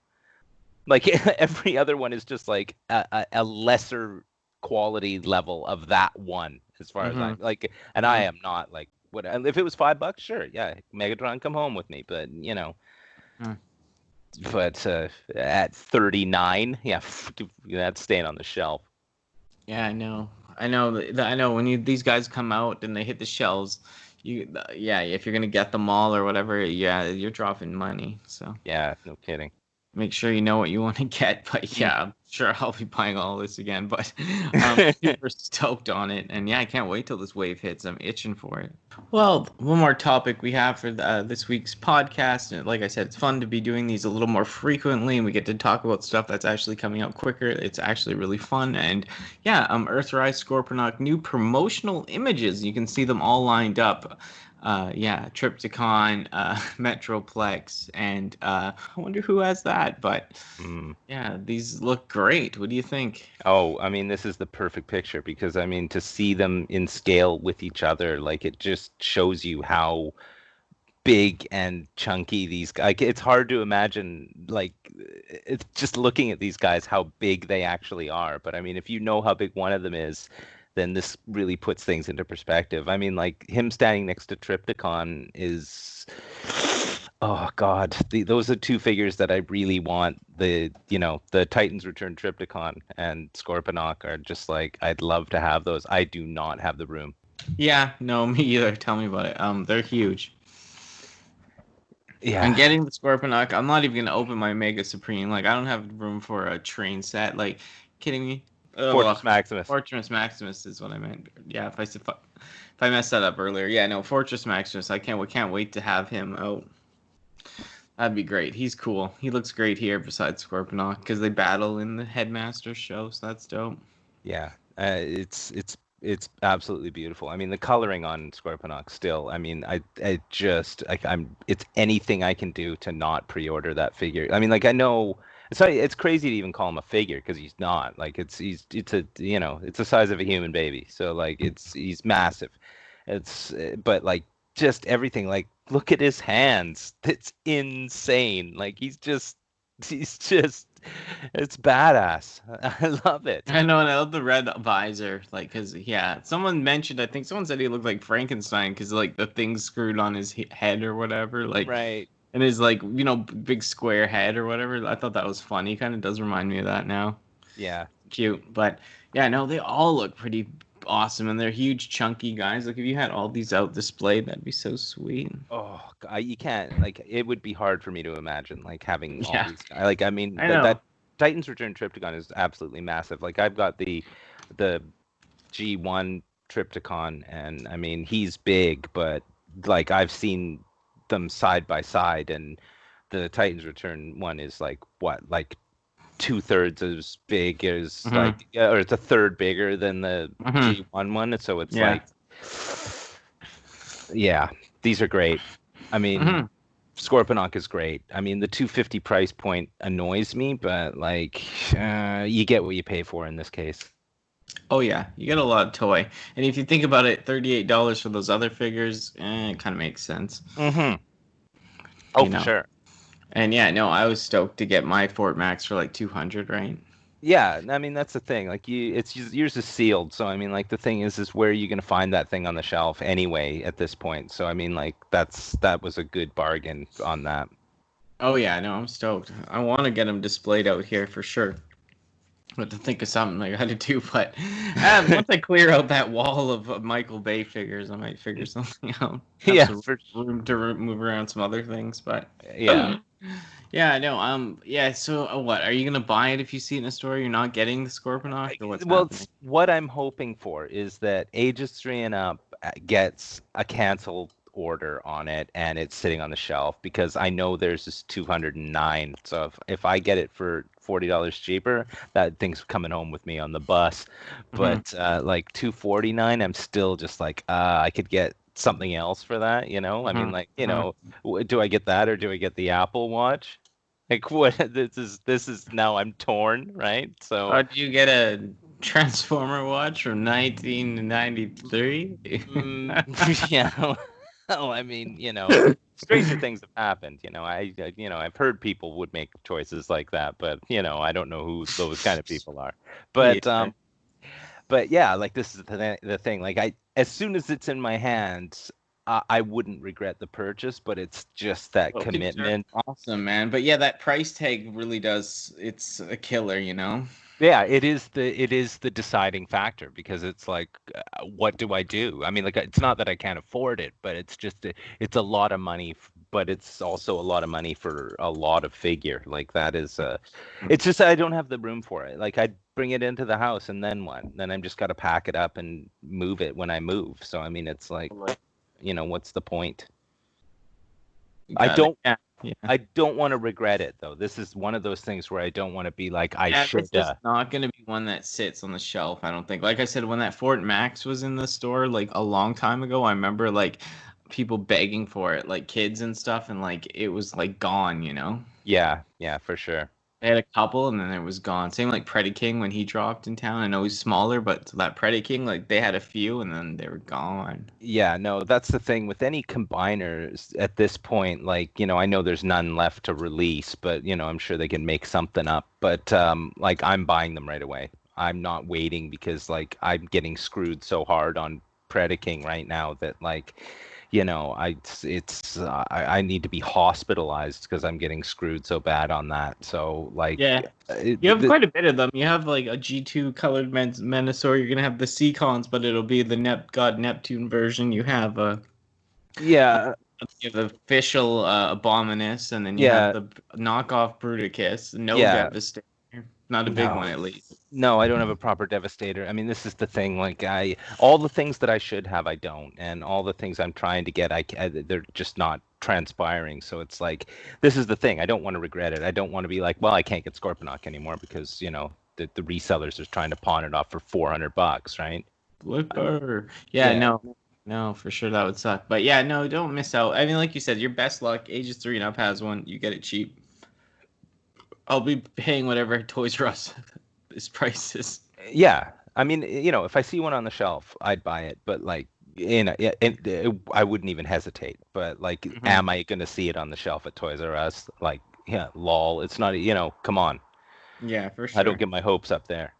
Like, every other one is just like a lesser quality level of that one, as far as I'm like. And I am not like, what if it was $5? Sure, yeah, Megatron, come home with me. But but at 39, yeah, that's staying on the shelf. Yeah, I know. I know when these guys come out and they hit the shelves, if you're gonna get them all or whatever, yeah, you're dropping money. So Yeah, no kidding. make sure you know what you want to get. But yeah, I'm sure I'll be buying all this again. But I'm super stoked on it, and yeah, I can't wait till this wave hits. I'm itching for it. Well, one more topic we have for this week's podcast, and like I said, it's fun to be doing these a little more frequently, and we get to talk about stuff that's actually coming out quicker. It's actually really fun, and yeah, Earthrise, Scorponok, new promotional images. You can see them all lined up. Triptychon, Metroplex, and I wonder who has that. But yeah, these look great. What do you think? Oh, I mean, this is the perfect picture, because I mean, to see them in scale with each other, like, it just shows you how big and chunky these guys. Like, it's hard to imagine, like, it's just looking at these guys how big they actually are. But I mean, if you know how big one of them is, then this really puts things into perspective. I mean, like, him standing next to Triptychon is, oh God, those are two figures that I really want. The Titans Return Triptychon and Scorponok are just like, I'd love to have those. I do not have the room. Yeah, no, me either. Tell me about it. They're huge. Yeah. I'm getting the Scorponok. I'm not even gonna open my Mega Supreme. Like, I don't have room for a train set. Like, kidding me? Fortress Maximus. Fortress Maximus is what I meant. Yeah, if I messed that up earlier. Yeah, no, Fortress Maximus. I can't wait to have him out. That'd be great. He's cool. He looks great here besides Scorponok, because they battle in the Headmaster show, so that's dope. Yeah, it's absolutely beautiful. I mean, the coloring on Scorponok still. I mean, it's anything I can do to not pre-order that figure. I mean, like, I know it's crazy to even call him a figure, because he's not. Like, it's the size of a human baby. So, like, he's massive. But like, just everything. Like, look at his hands. It's insane. Like, it's badass. I love it. I know, and I love the red visor. Like, because, yeah, someone mentioned, I think someone said he looked like Frankenstein, because, like, the thing screwed on his head or whatever. Like, Right. and his, like, big square head or whatever. I thought that was funny. Kind of does remind me of that now. Yeah. Cute. But, yeah, no, they all look pretty awesome, and they're huge, chunky guys. Like, if you had all these out displayed, that'd be so sweet. Oh, you can't, like, it would be hard for me to imagine, like, having all these guys. Like, I mean, I know. that Titans Return Triptychon is absolutely massive. Like, I've got the G1 Triptychon, and I mean, he's big, but like, I've seen them side by side, and the Titans Return one is like, what, like 2/3 as big as like, or it's a third bigger than the G1 one. So it's like, yeah, these are great. I mean, Scorponok is great. I mean, the $250 price point annoys me, but like, you get what you pay for in this case. Oh yeah, you get a lot of toy, and if you think about it, $38 for those other figures, it kind of makes sense. Oh, for sure. And yeah, no, I was stoked to get my Fort Max for like 200, right? Yeah, I mean, that's the thing. Like, yours is sealed, so I mean, like, the thing is where are you gonna find that thing on the shelf anyway at this point? So I mean, like, that was a good bargain on that. Oh yeah, no, I'm stoked. I want to get them displayed out here for sure. But to think of something I got to do, but once I clear out that wall of Michael Bay figures, I might figure something out. Have Yeah, some for room to move around some other things, but yeah. yeah, no, yeah. So what are you gonna buy it if you see it in a store? You're not getting the Scorponok, or what's Well, happening? what I'm hoping for is that ages 3 and up gets a cancel order on it and it's sitting on the shelf because I know there's this 209. So if I get it for $40 cheaper, that thing's coming home with me on the bus. Mm-hmm. But like 249, I'm still just like, I could get something else for that, you know? I mean, like, you Mm-hmm. know, do I get that or do I get the Apple Watch? Like what this is now I'm torn, right? So Do you get a Transformer watch from 1993? yeah. Well, I mean, stranger things have happened. I've heard people would make choices like that, but I don't know who those kind of people are. Yeah. But yeah, like this is the thing. Like as soon as it's in my hands, I wouldn't regret the purchase, but it's just that Well, pictures are commitment. awesome, man. But yeah, that price tag really does. It's a killer, you know. Yeah, it is the deciding factor because it's like, what do I do? I mean, like it's not that I can't afford it, but it's just it's a lot of money, but it's also a lot of money for a lot of figure. Like that is it's just that I don't have the room for it. Like I'd bring it into the house and then what? Then I'm just got to pack it up and move it when I move. So I mean, it's like, what's the point? You I got it. don't Yeah. Yeah. I don't want to regret it though. This is one of those things where I don't want to be like I Yeah, this should. is not going to be one that sits on the shelf, I don't think. Like I said, when that Fort Max was in the store like a long time ago, I remember like people begging for it, like kids and stuff, and like it was like gone, you know? Yeah, yeah, for sure. They had a couple and then it was gone. Same like Predaking when he dropped in town. I know he's smaller, but that Predaking, like they had a few and then they were gone. Yeah, no, that's the thing with any combiners at this point. Like, I know there's none left to release, but I'm sure they can make something up. But like, I'm buying them right away. I'm not waiting because like I'm getting screwed so hard on Predaking right now that like, I need to be hospitalized because I'm getting screwed so bad on that. So like, Yeah. You have quite a bit of them. You have like a G2 colored Menasor. You're gonna have the Seacons, but it'll be the God Neptune version. yeah, You have the official Abominus, and then you have yeah, the knockoff Bruticus. No yeah. Devastator. Not a big one, No. at least. No, I don't have a proper Devastator. I mean, this is the thing. Like, all the things that I should have, I don't, and all the things I'm trying to get, they're just not transpiring. So it's like, this is the thing. I don't want to regret it. I don't want to be like, well, I can't get Scorponok anymore because the resellers are trying to pawn it off for $400, right? Flipper. Yeah, Yeah, no, for sure that would suck. But yeah, no, don't miss out. I mean, like you said, your best luck. Ages 3 and up has one. You get it cheap. I'll be paying whatever Toys R Us is prices. yeah. I mean, if I see one on the shelf, I'd buy it. But like, yeah, I wouldn't even hesitate. But like, Mhm. am I going to see it on the shelf at Toys R Us? Like, yeah, lol. It's not. Come on. Yeah, for I don't sure. get my hopes up there.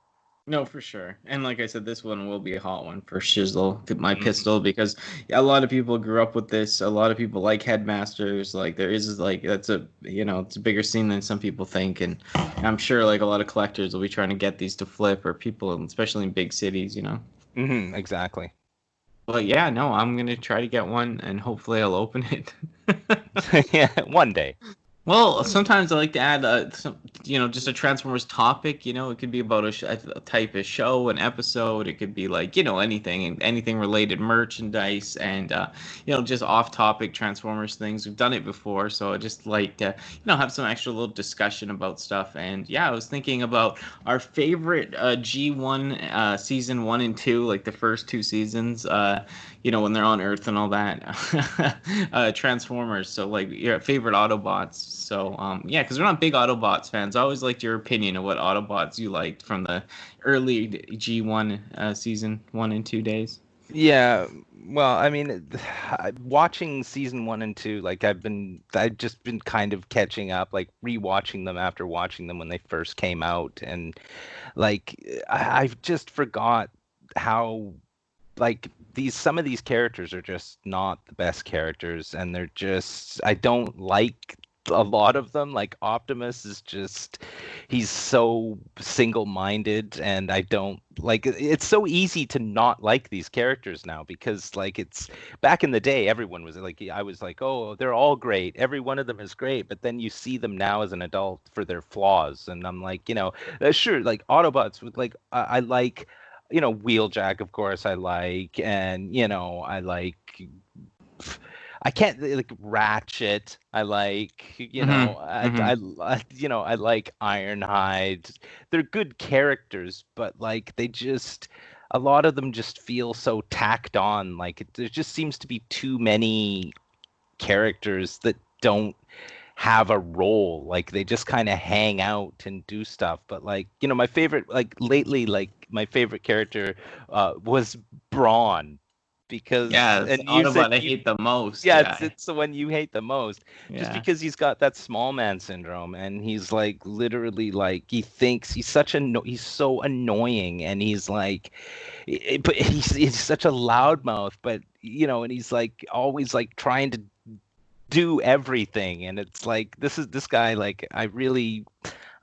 No, for sure. And like I said, this one will be a hot one for Shizzle, my Mhm. pistol, because a lot of people grew up with this. A lot of people like headmasters. Like there is like that's it's a bigger scene than some people think, and I'm sure like a lot of collectors will be trying to get these to flip, or people, especially in big cities. Exactly. But yeah, no, I'm gonna try to get one, and hopefully I'll open it. Yeah, one day. Well, sometimes I like to add, just a Transformers topic. It could be about a type of show, an episode. It could be like, anything related, merchandise, and just off-topic Transformers things. We've done it before, so I just like to, have some extra little discussion about stuff. And yeah, I was thinking about our favorite G1 season 1 and 2, like the first two seasons. When they're on Earth and all that. Transformers. So like your favorite Autobots. So yeah, because we're not big Autobots fans. I always liked your opinion of what Autobots you liked from the early G1 season 1 and 2 days. Yeah. Well, I mean, watching season 1 and 2, like I've just been kind of catching up, like rewatching them after watching them when they first came out, and like I've just forgot how like some of these characters are just not the best characters, and they're just I don't like a lot of them. Like Optimus is just, he's so single-minded, and I don't like. It's so easy to not like these characters now, because like it's back in the day, everyone was like, I was like, oh, they're all great, every one of them is great, but then you see them now as an adult for their flaws, and I'm like, sure, like Autobots with like I like, Wheeljack, of course I like, and I like. I can't like Ratchet. I like, I like Ironhide. They're good characters, but like they just, a lot of them just feel so tacked on. Like there just seems to be too many characters that don't have a role. Like they just kind of hang out and do stuff. But like, my favorite, like lately, like my favorite character was Brawn, because, Yeah, it's and the you said Autobot I hate the most. yeah, Yeah. it's the one you hate the most, just Yeah. because he's got that small man syndrome, and he's like literally like he thinks he's he's so annoying, and he's like, but he's such a loudmouth, but and he's like always like trying to do everything, and it's like this guy, like I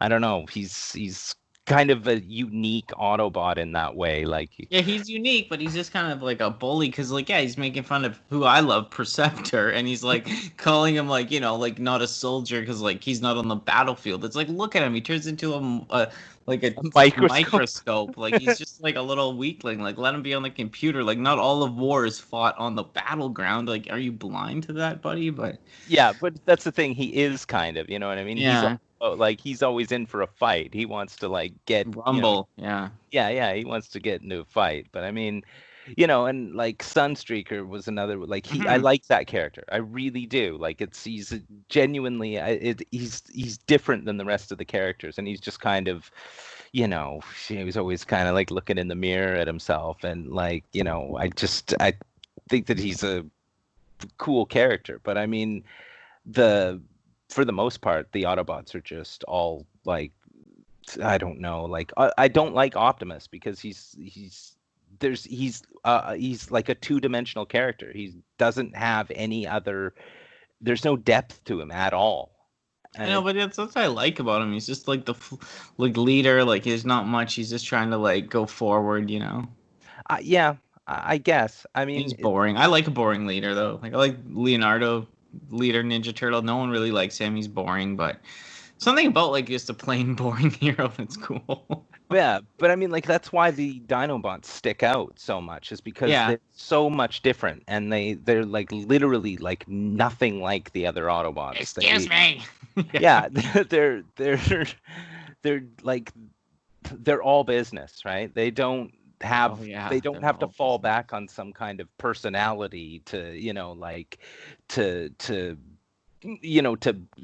don't know, he's kind of a unique Autobot in that way, like. Yeah, he's unique, but he's just kind of like a bully because, like, yeah, he's making fun of who I love, Perceptor, and he's like calling him like, like not a soldier because like he's not on the battlefield. It's like, look at him, he turns into a microscope. Like he's just like a little weakling. Like let him be on the computer. Like not all of war is fought on the battleground. Like, are you blind to that, buddy? But yeah, but that's the thing. He is kind of, you know what I mean? yeah. He's always in for a fight. He wants to like get Rumble. Yeah. Yeah, he wants to get into a fight. But I mean, and like Sunstreaker was another, like I like that character. I really do. Like he's genuinely he's different than the rest of the characters, and he's just kind of, he was always kind of like looking in the mirror at himself, and like, I think that he's a cool character. But I mean, for the most part, the Autobots are just all like, I don't know, like I don't like Optimus because he's like a two-dimensional character. He doesn't have any other. There's no depth to him at all. I know, but that's what I like about him. He's just like the like leader. Like there's not much. He's just trying to like go forward. Yeah, I guess. I mean, he's boring. I like a boring leader though. Like I like Leonardo, leader Ninja Turtle. No one really likes him. He's boring, but something about like just a plain boring hero that's cool. Yeah, but I mean, like that's why the Dinobots stick out so much, is because they're so much different, and they're like literally like nothing like the other Autobots. Excuse me. Yeah, they're like, they're all business, right? They don't have to fall back on some kind of personality to like to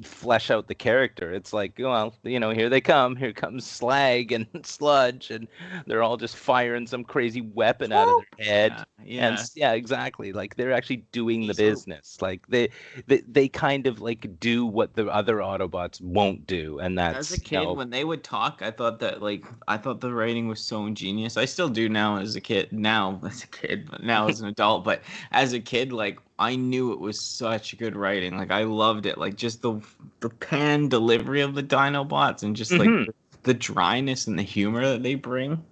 flesh out the character. It's like, well, here they come. Here comes Slag and Sludge, and they're all just firing some crazy weapon out of their head. Yeah. And yeah, exactly. Like they're actually doing the business. Like they kind of like do what the other Autobots won't do, and that's, as a kid when they would talk, I thought the writing was so ingenious. I still do now as a kid. But now as an adult. But as a kid, like I knew it was such good writing. Like I loved it. Like just the pan delivery of the Dinobots, and just like the dryness and the humor that they bring.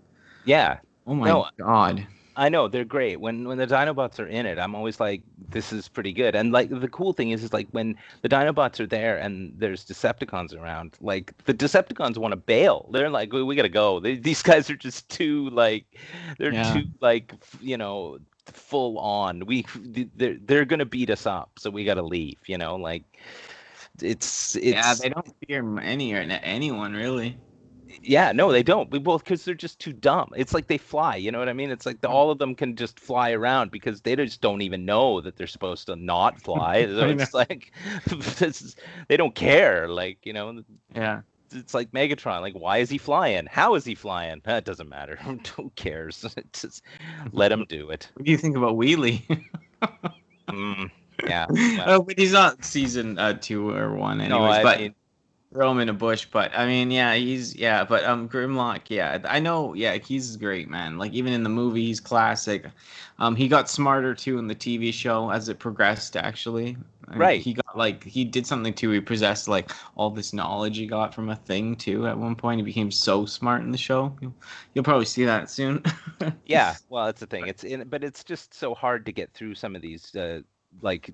Yeah. Oh my god. I know, they're great. When the Dinobots are in it, I'm always like, this is pretty good. And like the cool thing is like when the Dinobots are there and there's Decepticons around, like the Decepticons want to bail. They're like, we gotta go. These guys are just too like, they're too like, full on. They're gonna beat us up, so we gotta leave. Like it's yeah, they don't fear anyone really. Yeah, no, they don't. Well, because they're just too dumb. It's like they fly. You know what I mean? It's like all of them can just fly around because they just don't even know that they're supposed to not fly. So it's like they don't care. Like Yeah. It's like Megatron. Like, why is he flying? How is he flying? That doesn't matter. Who cares? Just let him do it. What do you think about Wheelie? Yeah. Oh, but he's not season 2 or 1 anyways. No, I but mean, throw him in a bush, but I mean, but Grimlock, yeah, I know, yeah, he's great, man. Like even in the movie, he's classic. He got smarter too in the TV show as it progressed, actually. And Right. he got like he did something too. He possessed like all this knowledge he got from a thing too. At one point, he became so smart in the show. You'll probably see that soon. Yeah, well, that's the thing. But it's just so hard to get through some of these, like,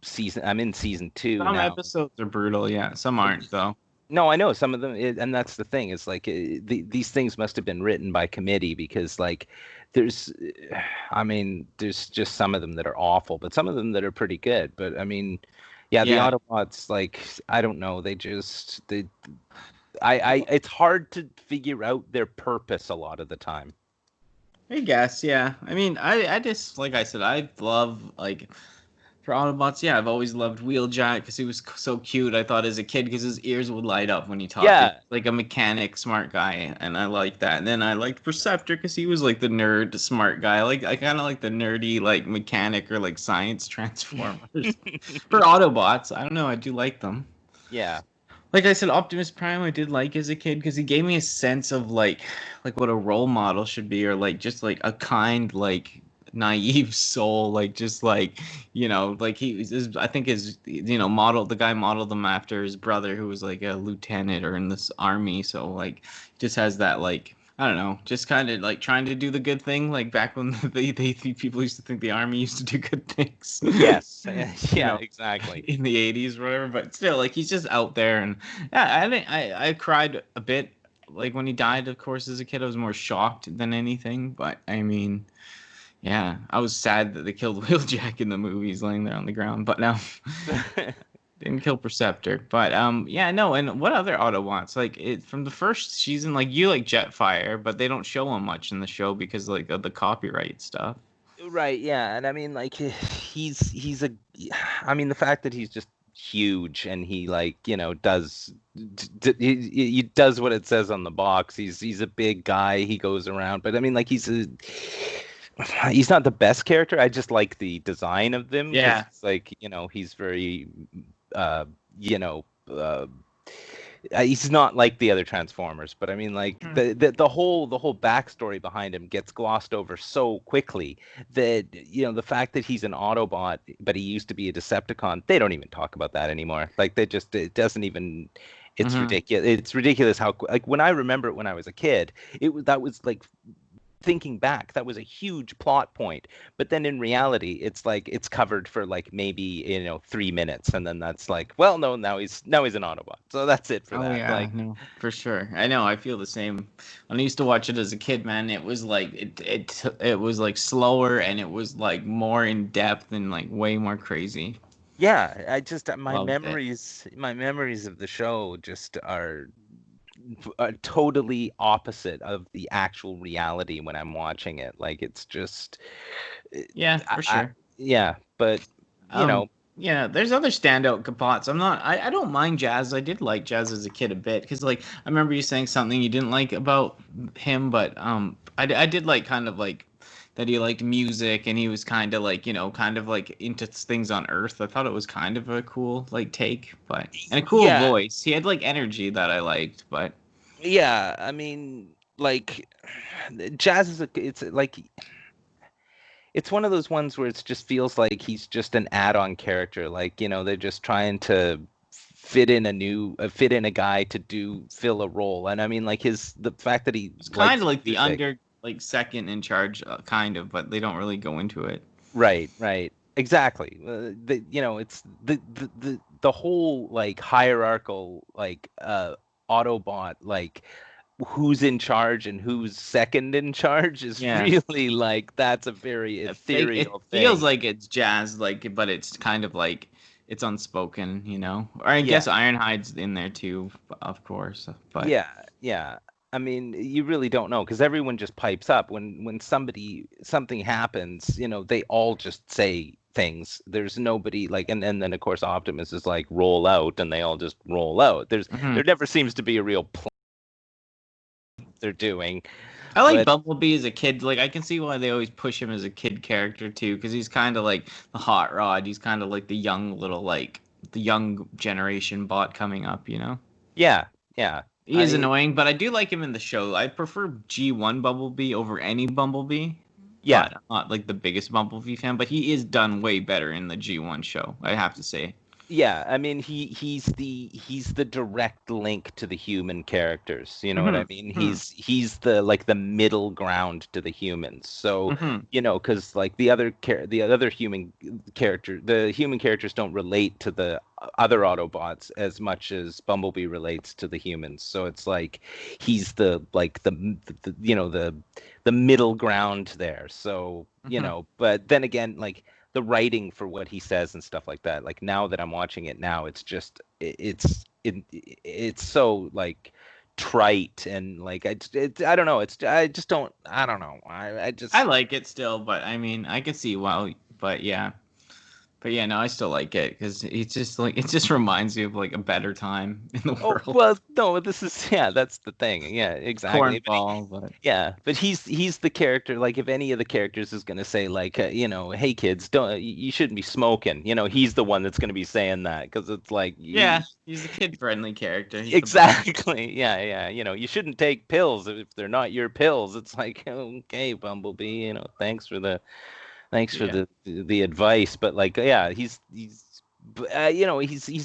season. I'm in season 2 Some now. episodes are brutal, yeah. Some aren't though. No, I know some of them, and that's the thing. It's like these things must have been written by committee because, like, there's, I mean, there's just some of them that are awful, but some of them that are pretty good. But I mean, yeah, the Yeah. Autobots, like, I don't know, it's hard to figure out their purpose a lot of the time. I guess, yeah. I mean, I just like I said, I love like for Autobots. Yeah, I've always loved Wheeljack because he was so cute. I thought as a kid because his ears would light up when he talked. Yeah. Like a mechanic, smart guy, and I liked that. And then I liked Perceptor because he was like the nerd, smart guy. I kind of like the nerdy like mechanic or like science transformers. For Autobots, I don't know. I do like them. Yeah. Like I said, Optimus Prime I did like as a kid because he gave me a sense of like what a role model should be, or like just like a kind like naive soul, like just like like I think his model the guy modeled him after his brother who was like a lieutenant or in this army, so like just has that like I don't know, just kind of like trying to do the good thing, like back when people used to think the army used to do good things. Yes. Yeah, exactly. In the 80s or whatever, but still, like he's just out there, and yeah, I think I cried a bit, like when he died. Of course, as a kid, I was more shocked than anything, but I mean, yeah, I was sad that they killed Wheeljack in the movies, laying there on the ground, but no. Didn't kill Perceptor, but yeah, no. And what other Autobots? Like it from the first season, like you like Jetfire, but they don't show him much in the show because like of the copyright stuff. Right, yeah, and I mean, like, I mean, the fact that he's just huge and he like does he does what it says on the box. He's a big guy. He goes around, but I mean, like, he's not the best character. I just like the design of them. Yeah, it's like he's very you know. He's not like the other Transformers, but I mean, like the whole backstory behind him gets glossed over so quickly that the fact that he's an Autobot, but he used to be a Decepticon, they don't even talk about that anymore. Like it doesn't even. It's ridiculous. It's ridiculous how like when I remember it when I was a kid, that was like. Thinking back, that was a huge plot point, but then in reality it's like it's covered for like maybe 3 minutes, and then that's like, well, no, now he's an Autobot, so that's it for that. Yeah, like no, for sure. I know, I feel the same. When I used to watch it as a kid, man, it was like it was like slower, and it was like more in depth and like way more crazy. Yeah, I just my Loved it. memories of the show just are totally opposite of the actual reality when I'm watching it. Like it's just Yeah, for sure. Yeah, but yeah, there's other standout Capots. I don't mind Jazz. I did like Jazz as a kid a bit because like I remember you saying something you didn't like about him, but I did like kind of like that he liked music, and he was kind of like kind of like into things on Earth. I thought it was kind of a cool like take, but and a cool voice. He had like energy that I liked, but yeah, I mean, like Jazz it's like it's one of those ones where it just feels like he's just an add-on character. Like they're just trying to fit in a guy to fill a role, and I mean, like the fact that he's kind of like the second in charge, kind of, but they don't really go into it. Right, exactly. It's the whole like hierarchical like Autobot like who's in charge and who's second in charge is really like that's a very ethereal thing. It feels like it's Jazz, like, but it's kind of like it's unspoken, Or I guess Ironhide's in there too, of course. But yeah. I mean, you really don't know because everyone just pipes up when something happens. They all just say things. There's nobody like, and then of course Optimus is like roll out, and they all just roll out. There never seems to be a real plan they're doing. I like Bumblebee as a kid. Like I can see why they always push him as a kid character too, because he's kind of like the hot rod. He's kind of like the young little like the young generation bot coming up. Yeah. He is annoying, but I do like him in the show. I prefer G1 Bumblebee over any Bumblebee. Yeah. But I'm not like the biggest Bumblebee fan, but he is done way better in the G1 show, I have to say. Yeah, I mean he's the direct link to the human characters. You know what I mean? He's the the middle ground to the humans. So because the other human characters don't relate to the other Autobots as much as Bumblebee relates to the humans. So it's like he's the the middle ground there. So but then again, the writing for what he says and stuff like that. Like now that I'm watching it now, it's just it's so trite and I don't know. I don't know. I like it still, but I mean I can see but yeah. But yeah, no, I still like it because it's just it just reminds you of a better time in the world. Well, no, this is that's the thing. Yeah, exactly. Cornball, but he's the character. If any of the characters is gonna say hey kids, you shouldn't be smoking. He's the one that's gonna be saying that because it's he's a kid-friendly character. Exactly. Yeah. You shouldn't take pills if they're not your pills. It's okay, Bumblebee. Thanks for the advice, but he's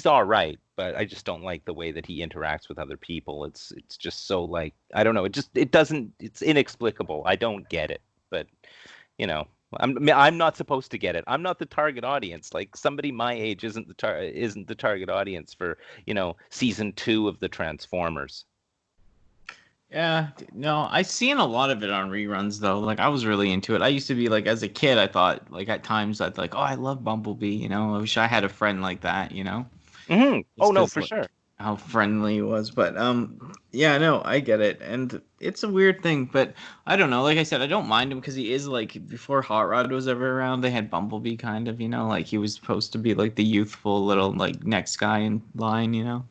all right, but I just don't like the way that he interacts with other people. It's just so I don't know. It's inexplicable. I don't get it, but I'm not supposed to get it. I'm not the target audience. Somebody my age isn't the target audience for season 2 of the Transformers. Yeah, no, I've seen a lot of it on reruns though. I was really into it. I used to be as a kid, I thought at times I'd oh, I love Bumblebee. I wish I had a friend like that. Mm-hmm. Oh no, for sure. How friendly he was, but yeah, no, I get it, and it's a weird thing, but I don't know. Like I said, I don't mind him because he is before Hot Rod was ever around, they had Bumblebee kind of, he was supposed to be the youthful little next guy in line,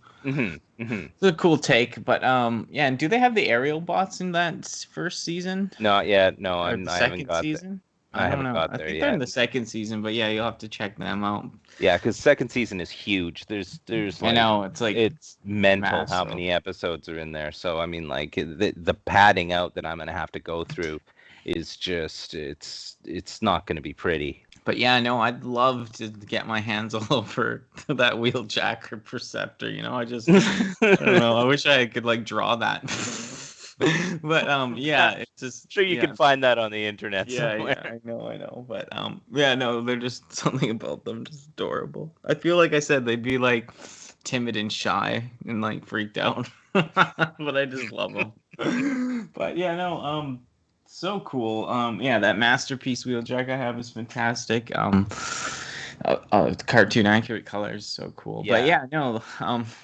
It's a cool take, but yeah. And do they have the aerial bots in that first season? Not yet. No, I haven't got season. I haven't got there I think yet. they're in the second season, but yeah, you'll have to check them out. Yeah, because second season is huge. There's I know it's mental massive. how many episodes are in there. So I mean, the padding out that I'm gonna have to go through is just it's not gonna be pretty. But yeah, no, I'd love to get my hands all over that Wheeljack or Perceptor. I don't know. I wish I could draw that. But yeah, it's just sure you can find that on the internet somewhere. Yeah, I know. But yeah, no, they're just something about them just adorable. I feel I said they'd be timid and shy and freaked out, but I just love them. But yeah, no, so cool. Yeah, that masterpiece Wheeljack I have is fantastic. Cartoon accurate colors, so cool. Yeah. But yeah, no,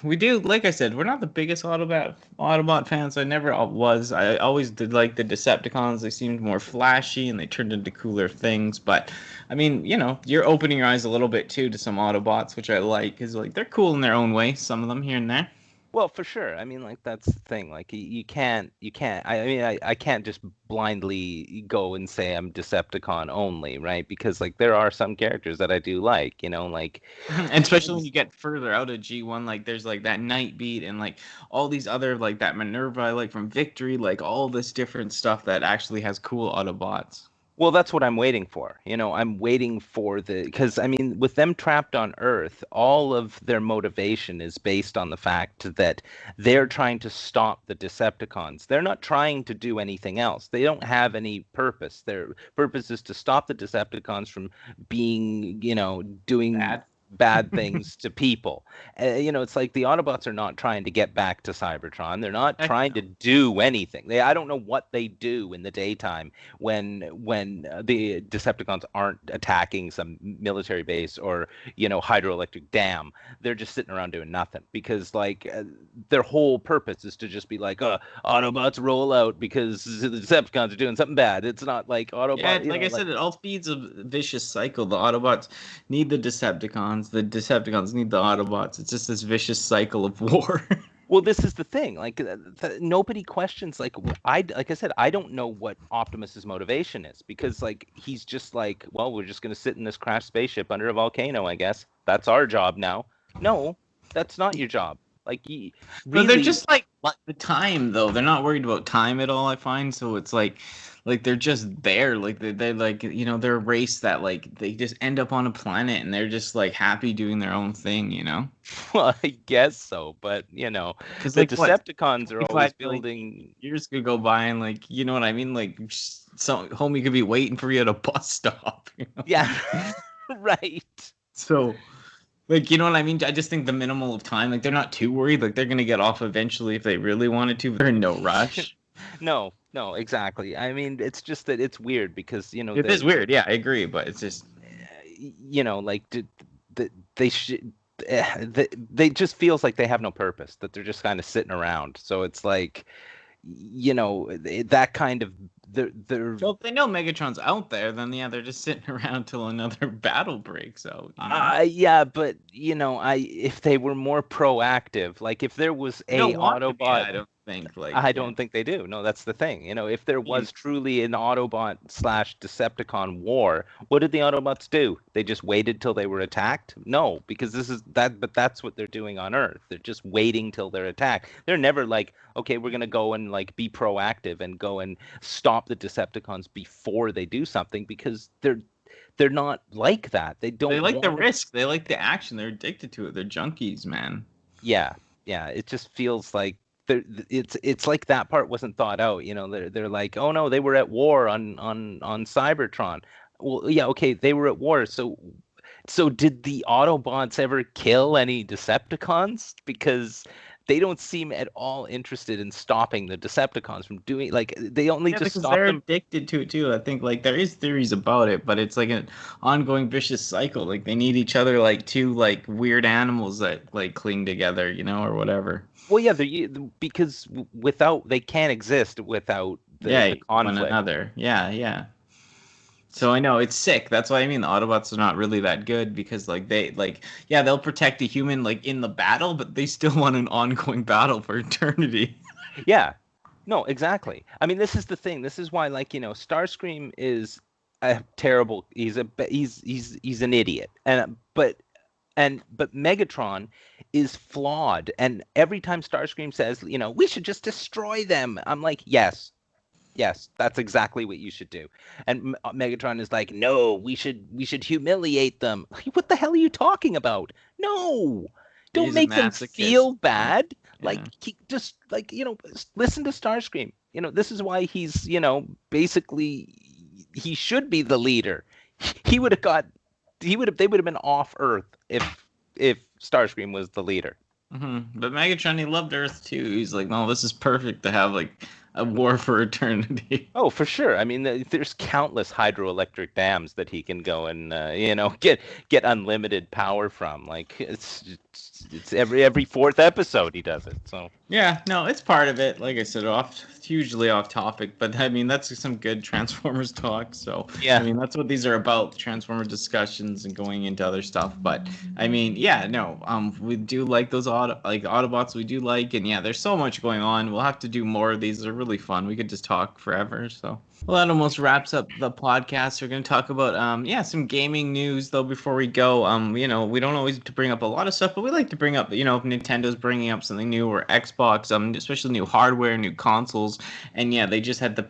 we do, like I said, we're not the biggest Autobot fans. I never was. I always did the Decepticons. They seemed more flashy and they turned into cooler things. But I mean, you're opening your eyes a little bit too to some Autobots, which I like, because they're cool in their own way. Some of them here and there. Well, for sure. I mean, that's the thing. You can't. I mean, I can't just blindly go and say I'm Decepticon only, right? Because there are some characters that I do like, and especially when you get further out of G1, there's that Nightbeat and all these other that Minerva I like from Victory, all this different stuff that actually has cool Autobots. Well, that's what I'm waiting for. I'm waiting for because I mean, with them trapped on Earth, all of their motivation is based on the fact that they're trying to stop the Decepticons. They're not trying to do anything else. They don't have any purpose. Their purpose is to stop the Decepticons from being, doing bad things to people. It's the Autobots are not trying to get back to Cybertron. They're not trying to do anything. I don't know what they do in the daytime when the Decepticons aren't attacking some military base or hydroelectric dam. They're just sitting around doing nothing because their whole purpose is to just be Autobots roll out because the Decepticons are doing something bad. It's not Autobots. Yeah, I said, it all feeds a vicious cycle. The Autobots need the Decepticons. The Decepticons need the Autobots. It's just this vicious cycle of war. Well, this is the thing. Nobody questions. Like I said, I don't know what Optimus's motivation is because he's just well, we're just gonna sit in this crashed spaceship under a volcano. I guess that's our job now. No, that's not your job. Like, But they're really, just like the time though. They're not worried about time at all, I find. So it's like they're just there. Like they're like, they're a race that like they just end up on a planet and they're just like happy doing their own thing, well, I guess so. But Because the like what Decepticons are always 25 like building. years could go by and like you know what I mean? Like some homie could be waiting for you at a bus stop. Yeah, right. So like, you know what I mean? I just think the minimal of time, like they're not too worried. Like they're gonna get off eventually if they really wanted to. But they're in no rush. No, exactly. I mean, it's just that it's weird because It is weird, yeah, I agree, but it's just like they should. They just feels like they have no purpose, that they're just kind of sitting around. So it's like, that kind of they're so if they know Megatron's out there, then yeah, they're just sitting around till another battle breaks out. yeah, but if they were more proactive, like if there was They a don't want to Autobot, be, I don't think. Like I don't think they do. No, that's the thing. If there was truly an Autobot / Decepticon war, what did the Autobots do? They just waited till they were attacked? No, because but that's what they're doing on Earth. They're just waiting till they're attacked. They're never like, okay, we're gonna go and like be proactive and go and stop the Decepticons before they do something, because they're not like that. They don't. They like the risk. They like the action. They're addicted to it. They're junkies, man. Yeah. It just feels like it's like that part wasn't thought out. They're like, oh no, they were at war on Cybertron. Well, yeah, okay, they were at war. So did the Autobots ever kill any Decepticons? Because they don't seem at all interested in stopping the Decepticons from doing, like, they only just stop they're them. addicted to it too. I think like there is theories about it, but it's like an ongoing vicious cycle. Like they need each other like two like weird animals that like cling together, or whatever. Well, yeah, because they can't exist without the conflict. One another. Yeah. So I know it's sick. That's what I mean. The Autobots are not really that good because like they'll protect a human like in the battle, but they still want an ongoing battle for eternity. Yeah. No, exactly. I mean, this is the thing. This is why, like, Starscream is a terrible. He's an idiot, but Megatron is flawed. And every time Starscream says, we should just destroy them, I'm like, yes, that's exactly what you should do. And Megatron is like, no, we should humiliate them. What the hell are you talking about? No, don't make them feel bad. Yeah. Like, just like, listen to Starscream. This is why he's, basically he should be the leader. They would have been off Earth if Starscream was the leader. Mm-hmm. But Megatron, he loved Earth too. He's like, no, this is perfect to have like a war for eternity. Oh, for sure. I mean, there's countless hydroelectric dams that he can go and get unlimited power from. Like it's every fourth episode he does it. So yeah, no, it's part of it. Like I said, hugely off topic, but I mean that's some good Transformers talk. So yeah, I mean that's what these are about: Transformer discussions and going into other stuff. But I mean, yeah, no, we do like those Autobots. We do like, and yeah, there's so much going on. We'll have to do more of these. They're really fun. We could just talk forever. So. Well, that almost wraps up the podcast. We're going to talk about, some gaming news, though, before we go. We don't always bring up a lot of stuff, but we like to bring up, if Nintendo's bringing up something new, or Xbox, especially new hardware, new consoles. And, yeah, they just had the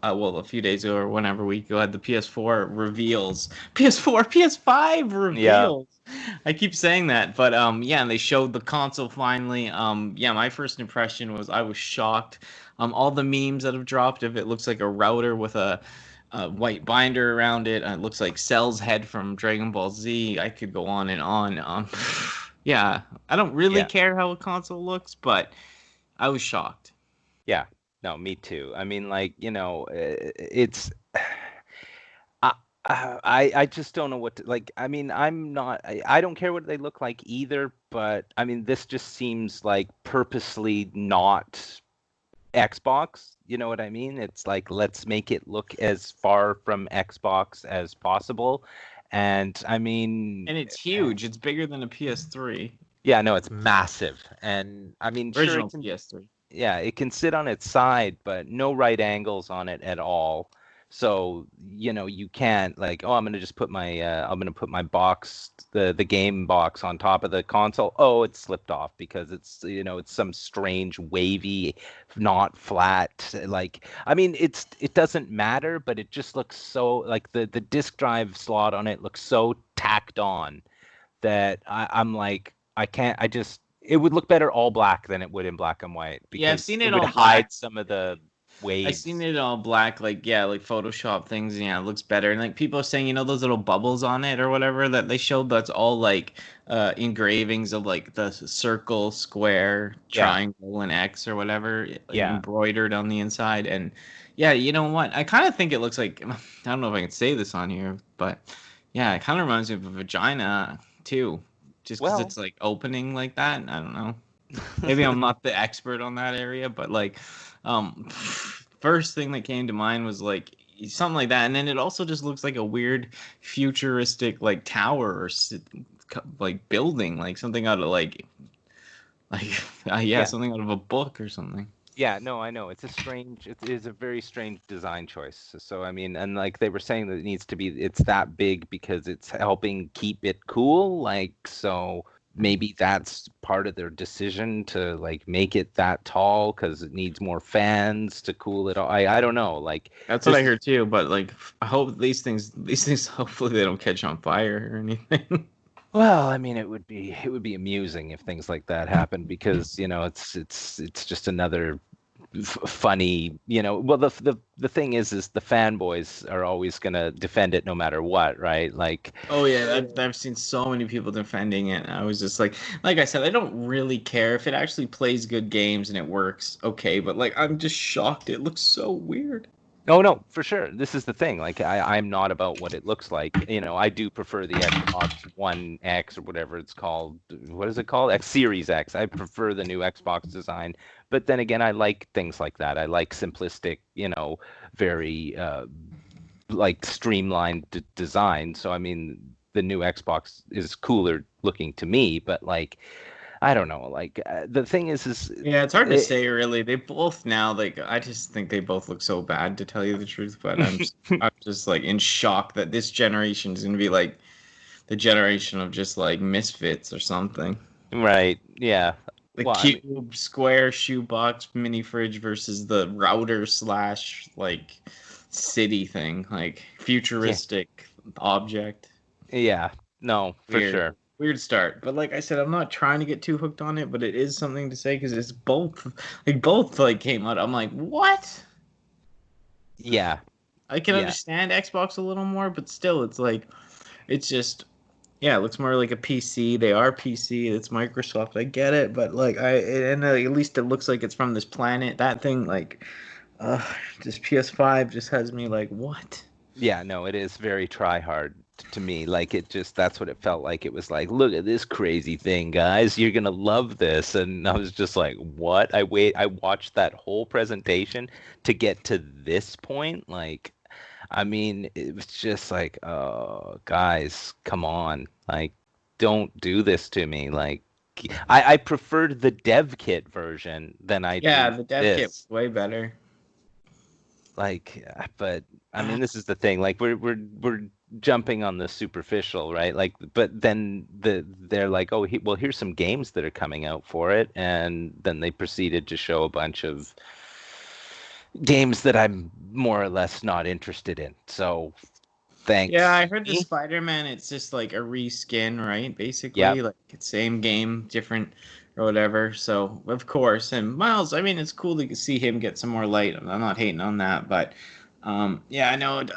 a few days ago or whenever we go, had the PS4 reveals. PS5 reveals. Yeah. I keep saying that, but, and they showed the console finally. My first impression was I was shocked. All the memes that have dropped of it looks like a router with a white binder around it. It looks like Cell's head from Dragon Ball Z. I could go on and on. Yeah, I don't really care how a console looks, but I was shocked. Yeah, no, me too. I mean, like, it's... I just don't know what to, like. I mean, I don't care what they look like either, but I mean, this just seems like purposely not Xbox, you know what I mean? It's like, let's make it look as far from Xbox as possible. And I mean, and it's huge. It's bigger than a PS3. Yeah, no, it's massive. And I mean, original PS3. Yeah, it can sit on its side, but no right angles on it at all. So, you can't like, oh, I'm gonna just put my box, the game box on top of the console. Oh, it slipped off because it's some strange wavy, not flat. Like, I mean, it doesn't matter, but it just looks so like the disk drive slot on it looks so tacked on that I'm like, I can't. It would look better all black than it would in black and white Yeah, I've because seen it it would all hide black. some of the I've seen waves. it all black, like like Photoshop things, and yeah, it looks better. And like people are saying, those little bubbles on it or whatever that they showed, that's all like engravings of like the circle, square, Yeah, triangle, and X or whatever, like yeah. embroidered on the inside. And yeah, you know what? I kind of think it looks like I don't know if I can say this on here, but yeah, it kind of reminds me of a vagina too, just because Well, it's like opening like that. I don't know. Maybe I'm not the expert on that area, but like, first thing that came to mind was like something like that, and then it also just looks like a weird futuristic like tower or like building, like something out of like yeah, yeah. something out of a book or something. Yeah, no, I know. It is a very strange design choice. So, I mean, and like they were saying that it's that big because it's helping keep it cool. Like, so maybe that's part of their decision to like make it that tall because it needs more fans to cool it all. I don't know. Like, That's what I this heard too, but like I hope these things hopefully they don't catch on fire or anything. Well, I mean, it would be amusing if things like that happened because it's just another funny. Well, the thing is the fanboys are always gonna defend it no matter what, right? Like, Oh yeah, I've seen so many people defending it. I was just like I said, I don't really care if it actually plays good games and it works. Okay, but like I'm just shocked. It looks so weird. oh no, for sure. This is the thing. Like, I'm not about what it looks like. I do prefer the Xbox One X or whatever it's called. What is it called? X Series X. I prefer the new Xbox design. But then again, I like things like that. I like simplistic, very like streamlined design. So I mean, the new Xbox is cooler looking to me. But like, I don't know. Like, the thing is, Yeah, it's hard to it, say really. They both now like I just think they both look so bad to tell you the truth. But I'm just like in shock that this generation is gonna be like the generation of just like misfits or something. right? Yeah. The Well, I mean, cube, square, shoebox, mini fridge versus the router slash like city thing, like yeah. futuristic object. Yeah, no, for Weird, sure. weird start. But like I said, I'm not trying to get too hooked on it, but it is something to say because it's both like came out. I'm like, what? Yeah, I can yeah, understand Xbox a little more, but still, it's like, it's just, yeah, it looks more like a PC. They are PC. It's Microsoft. I get it, but like at least it looks like it's from this planet. That thing, like, uh, this PS5 just has me like, what? yeah. No, it is very try hard to me. Like, that's what it felt like. It was like, look at this crazy thing, guys. You're gonna love this. And I was just like, what? I watched that whole presentation to get to this point. Like, I mean, it was just like, oh, guys, come on. Like, don't do this to me. Like, I preferred the dev kit version than I Yeah, do the dev kit this. was way better. Like, but I mean, this is the thing. Like, we're jumping on the superficial, right? Like, but then they're like, oh, well, here's some games that are coming out for it, and then they proceeded to show a bunch of games that I'm more or less not interested in. So Yeah, thanks. I heard the Spider-Man, it's just like a reskin, right? Yep. Basically, like it's same game, different or whatever. So, of course, and Miles, I mean, it's cool to see him get some more light. I'm not hating on that, but yeah, I know it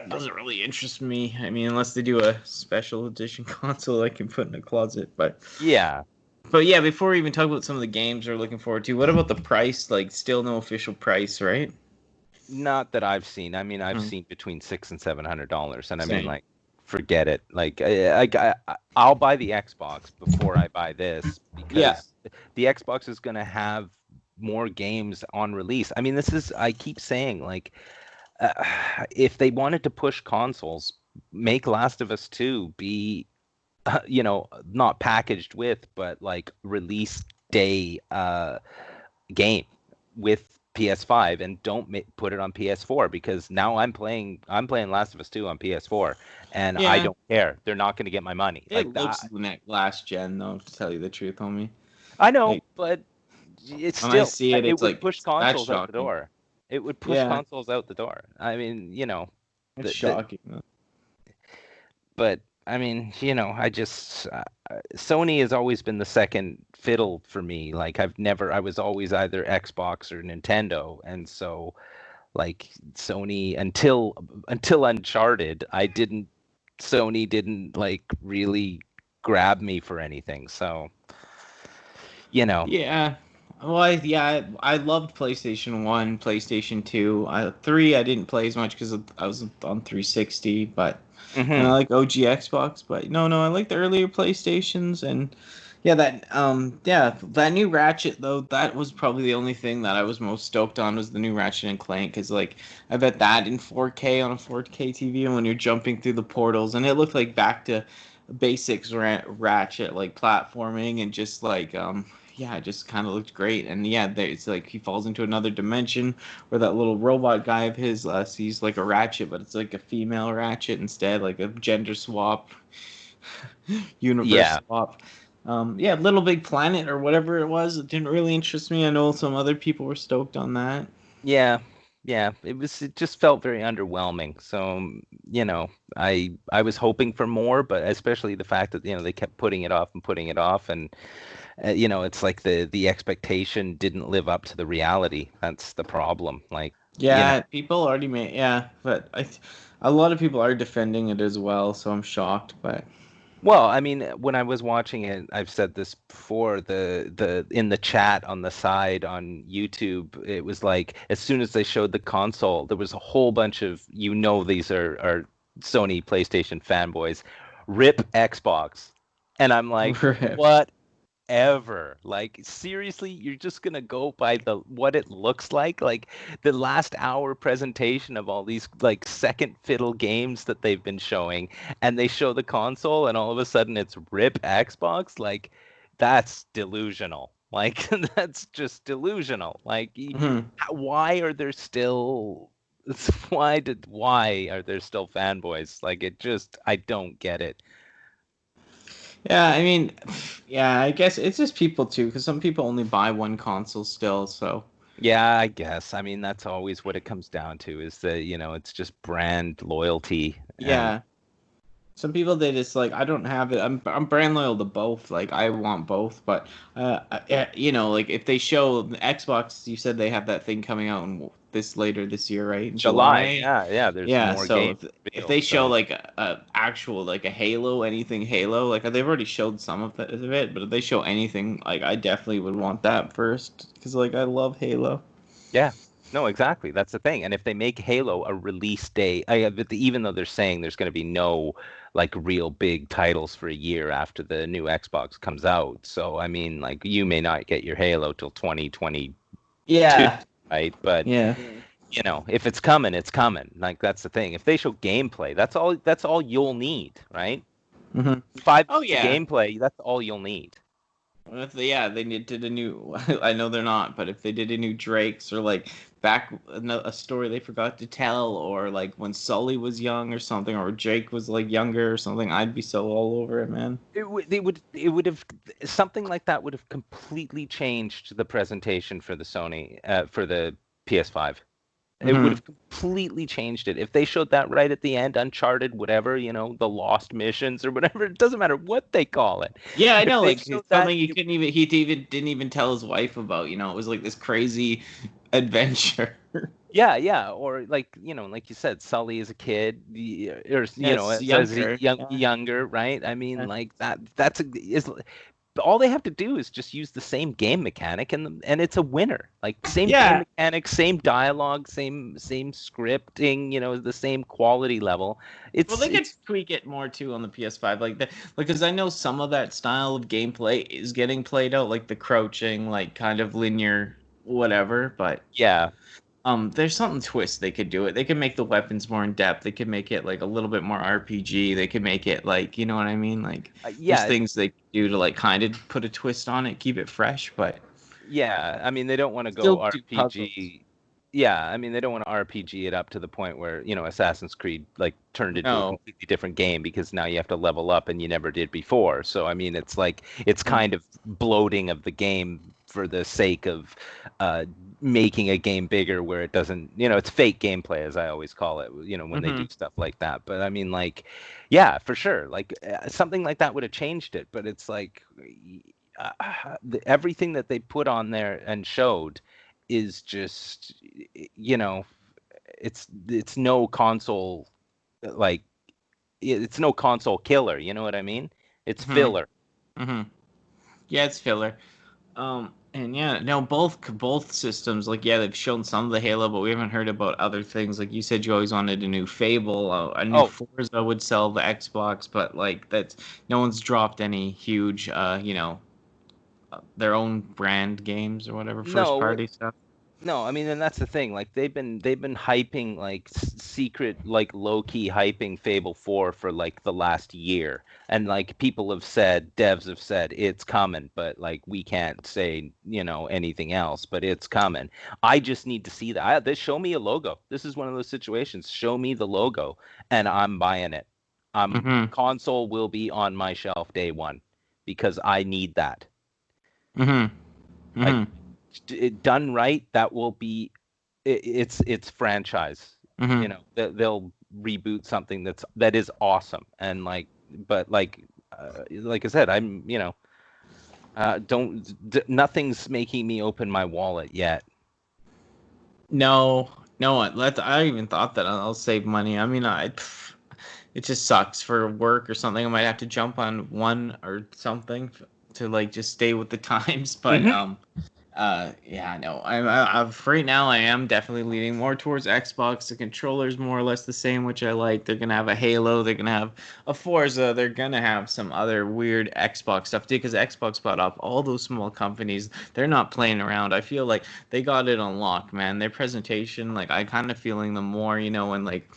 doesn't really interest me. I mean, unless they do a special edition console I can put in a closet, Yeah. but yeah, before we even talk about some of the games we're looking forward to, what about the price? Like, still no official price, right? Not that I've seen. I mean, I've Hmm. seen between $600 and $700, and I mean, Same. like, forget it. Like, I'll buy the Xbox before I buy this Yeah. because the Xbox is gonna have more games on release. I mean, I keep saying, like, uh, if they wanted to push consoles, make Last of Us 2 be, not packaged with, but like release day game with PS5 and don't put it on PS4, because now I'm playing Last of Us 2 on PS4 and I Yeah, don't care. They're not going to get my money. it Like looks that. last gen though, to tell you the truth, homie. I know, Like but it's when I still, see it, it it's would like push that's consoles out the shocking. door. It would push Yeah, consoles out the door. I mean, it's shocking. but I mean, I just Sony has always been the second fiddle for me. Like I was always either Xbox or Nintendo, and so like Sony until Uncharted, Sony didn't like really grab me for anything. So, Yeah. Well, I loved PlayStation 1, PlayStation 2. 3, I didn't play as much because I was on 360, but and I hmm like OG Xbox, but no, I like the earlier PlayStations and that new Ratchet though, that was probably the only thing that I was most stoked on was the new Ratchet and Clank because like I bet that in 4K on a 4K TV and when you're jumping through the portals and it looked like back to basics Ratchet like platforming and just like yeah, it just kind of looked great. And yeah, it's like he falls into another dimension where that little robot guy of his sees like a Ratchet, but it's like a female Ratchet instead, like a gender swap, universe yeah, swap. Yeah, Little Big Planet or whatever it was. It didn't really interest me. I know some other people were stoked on that. yeah, yeah. It just felt very underwhelming. So, I was hoping for more, but especially the fact that they kept putting it off and putting it off, and it's like the expectation didn't live up to the reality. That's the problem. Like, Yeah, people already made but a lot of people are defending it as well, so I'm shocked. But well, I mean, when I was watching it, I've said this before, the in the chat on the side on YouTube, it was like as soon as they showed the console, there was a whole bunch of, these are Sony PlayStation fanboys, rip Xbox. And I'm like, rip. what ever. Like seriously, you're just gonna go by what it looks like the last hour presentation of all these like second fiddle games that they've been showing, and they show the console, and all of a sudden it's rip Xbox. Like that's delusional. Like that's just delusional. Like Mhm. why are there still why are there still fanboys? Like I don't get it. Yeah, I mean, yeah, I guess it's just people too, because some people only buy one console still. So Yeah, I guess. I mean, that's always what it comes down to, is that, it's just brand loyalty. And yeah, some people they just like I don't have it. I'm brand loyal to both. Like I want both, but like if they show the Xbox, you said they have that thing coming out in this later this year, right? In July, July. yeah, yeah, there's Yeah, more so games if revealed. they show So, like a actual like a Halo, anything Halo, like they've already showed some of it, but if they show anything, like I definitely would want that first because like I love Halo. yeah. No, exactly. That's the thing. And if they make Halo a release day, even though they're saying there's going to be no like real big titles for a year after the new Xbox comes out. So, I mean, like you may not get your Halo till 2022, Yeah, right? But yeah. if it's coming, it's coming. Like that's the thing. If they show gameplay, that's all you'll need, right? Hmm. 5 minutes Oh of yeah. gameplay, that's all you'll need. If they did a new, I know they're not, but if they did a new Drake's or like back a story they forgot to tell, or like when Sully was young or something, or Jake was like younger or something, I'd be so all over it, man. It would have, something like that would have completely changed the presentation for the Sony, for the PS5. It would Hmm. have completely changed it if they showed that right at the end, Uncharted, whatever, the lost missions or whatever. It doesn't matter what they call it. Yeah, I If know. they Like showed it's that, something he didn't even tell his wife about. It was like this crazy adventure. yeah, yeah, or like like you said, Sully is a kid, or Yes, as a younger. Yeah. younger, right? I mean, Yeah. like is all they have to do is just use the same game mechanic, and it's a winner. Like same game Yeah. mechanic, same dialogue, same scripting, the same quality level. Well, It's they could it's tweak it more too on the PS5, like because I know some of that style of gameplay is getting played out, like the crouching, like kind of linear, whatever. But yeah, there's something twist they could do it. They could make the weapons more in depth. They could make it like a little bit more RPG. They could make it like, you know what I mean? Like there's yeah. things they could do to like kind of put a twist on it, keep it fresh. But Yeah, I mean, they don't want to go Still do puzzles. RPG. Yeah, I mean, they don't want to RPG it up to the point where, Assassin's Creed like turned into a No. completely different game because now you have to level up and you never did before. So, I mean, it's like it's kind of bloating of the game for the sake of making a game bigger where it doesn't, it's fake gameplay, as I always call it, when they do stuff like that. But I mean, like, yeah, for sure. Like something like that would have changed it, but it's like everything that they put on there and showed is just, it's no console, like it's no console killer. You know what I mean? It's filler. Yeah, it's filler. And yeah, no, both systems, like, yeah, they've shown some of the Halo, but we haven't heard about other things. Like you said, you always wanted a new Fable, a new Forza would sell the Xbox, but like that's no one's dropped any huge, their own brand games or whatever, first party stuff. No, I mean, and that's the thing. Like they've been hyping like secret, like low key hyping Fable 4 for like the last year, and like people have said, devs have said it's coming, but like we can't say anything else, but it's coming. I just need to see that. Show me a logo. This is one of those situations. Show me the logo, and I'm buying it. Console will be on my shelf day one because I need that. Like, done right, that will be it's franchise. They'll reboot something that is awesome, and like, but like I said, I'm nothing's making me open my wallet yet. No, I even thought that I'll save money. I mean, it just sucks for work or something. I might have to jump on one or something to like just stay with the times, but yeah, no. I've right now I am definitely leaning more towards Xbox. The controller's more or less the same, which I like. They're gonna have a Halo. They're gonna have a Forza. They're gonna have some other weird Xbox stuff too, because Xbox bought up all those small companies. They're not playing around. I feel like they got it on lock, man. Their presentation, like I kind of feeling them more, and like.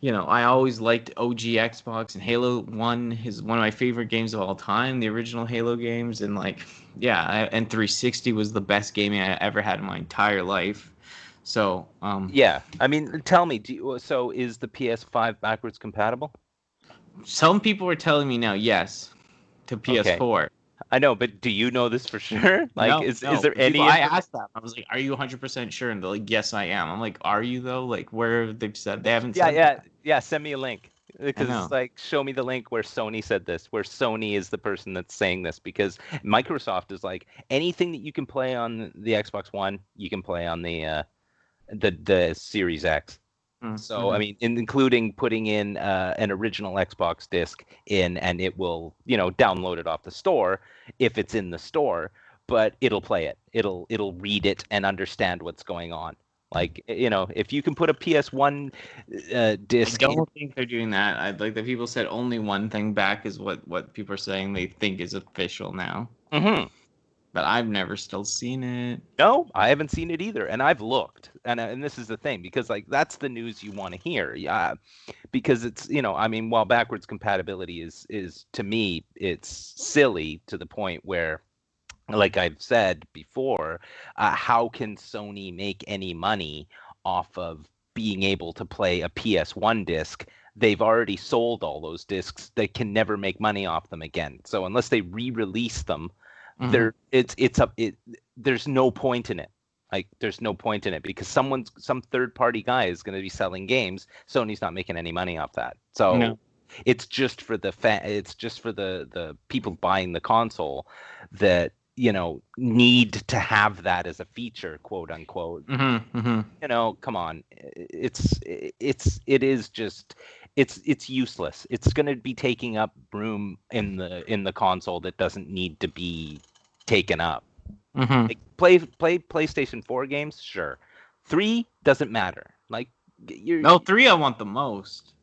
I always liked OG Xbox, and Halo 1 is one of my favorite games of all time, the original Halo games, and like, yeah, and 360 was the best gaming I ever had in my entire life. So, yeah, I mean, tell me, so is the PS5 backwards compatible? Some people are telling me now, yes, to PS4. Okay. I know, but do you know this for sure? Like, no, is there any? I asked them. I was like, "Are you 100% sure?" And they're like, "Yes, I am." I'm like, "Are you though? Like, where they've said they haven't said?" Yeah. Send me a link because it's like, show me the link where Sony said this, where Sony is the person that's saying this, because Microsoft is like, anything that you can play on the Xbox One, you can play on the Series X. So I mean, including putting in an original Xbox disc in, and it will, download it off the store if it's in the store, but it'll play it. It'll read it and understand what's going on. Like, if you can put a PS1 disc. I don't think they're doing that. Like the people said, only one thing back is what people are saying they think is official now. But I've never still seen it. No, I haven't seen it either, and I've looked, and this is the thing, because like that's the news you want to hear, yeah, because it's I mean, while backwards compatibility is to me it's silly to the point where, like I've said before, how can Sony make any money off of being able to play a PS1 disc? They've already sold all those discs. They can never make money off them again. So unless they re-release them. There's no point in it. Like, there's no point in it because some third party guy is going to be selling games. Sony's not making any money off that. So it's just for it's just for the people buying the console that need to have that as a feature, quote unquote. Come on, it's useless. It's going to be taking up room in the console that doesn't need to be taken up. Like, play PlayStation 4 games, sure. 3 doesn't matter. Like, 3 I want the most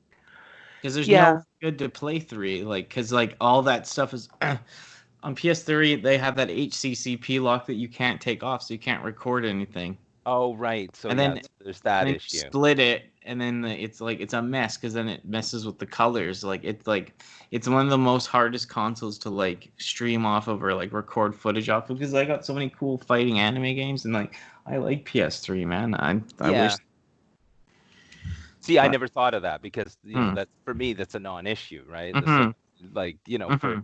because there's no good to play 3. Like, because like all that stuff is on PS3. They have that HCCP lock that you can't take off, so you can't record anything. Oh, right. So And yeah, then there's that and then issue. split it, and then it's like it's a mess because then it messes with the colors. It's one of the most hardest consoles to like stream off of or like record footage off of because I got so many cool fighting anime games and like I like PS3, man. I wish. Yeah. See, I But, never thought of that because hmm, that's for me that's a non-issue, right? mm-hmm, Like mm-hmm.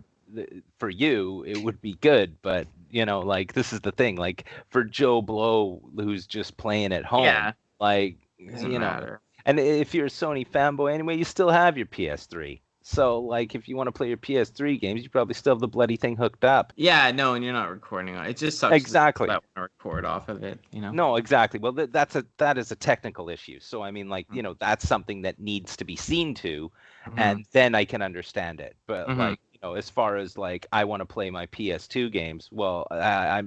for you it would be good, but like this is the thing, like for Joe Blow who's just playing at home, Yeah, like doesn't matter. and if you're a Sony fanboy anyway, you still have your PS3. So like if you want to play your PS3 games, you probably still have the bloody thing hooked up. Yeah, no, and you're not recording on it. It just sucks that Exactly. want to record off of it, No, exactly. Well, that is a technical issue. So I mean, like that's something that needs to be seen to, Mm-hmm. and then I can understand it. But Mm-hmm. like as far as like I want to play my PS2 games, well, I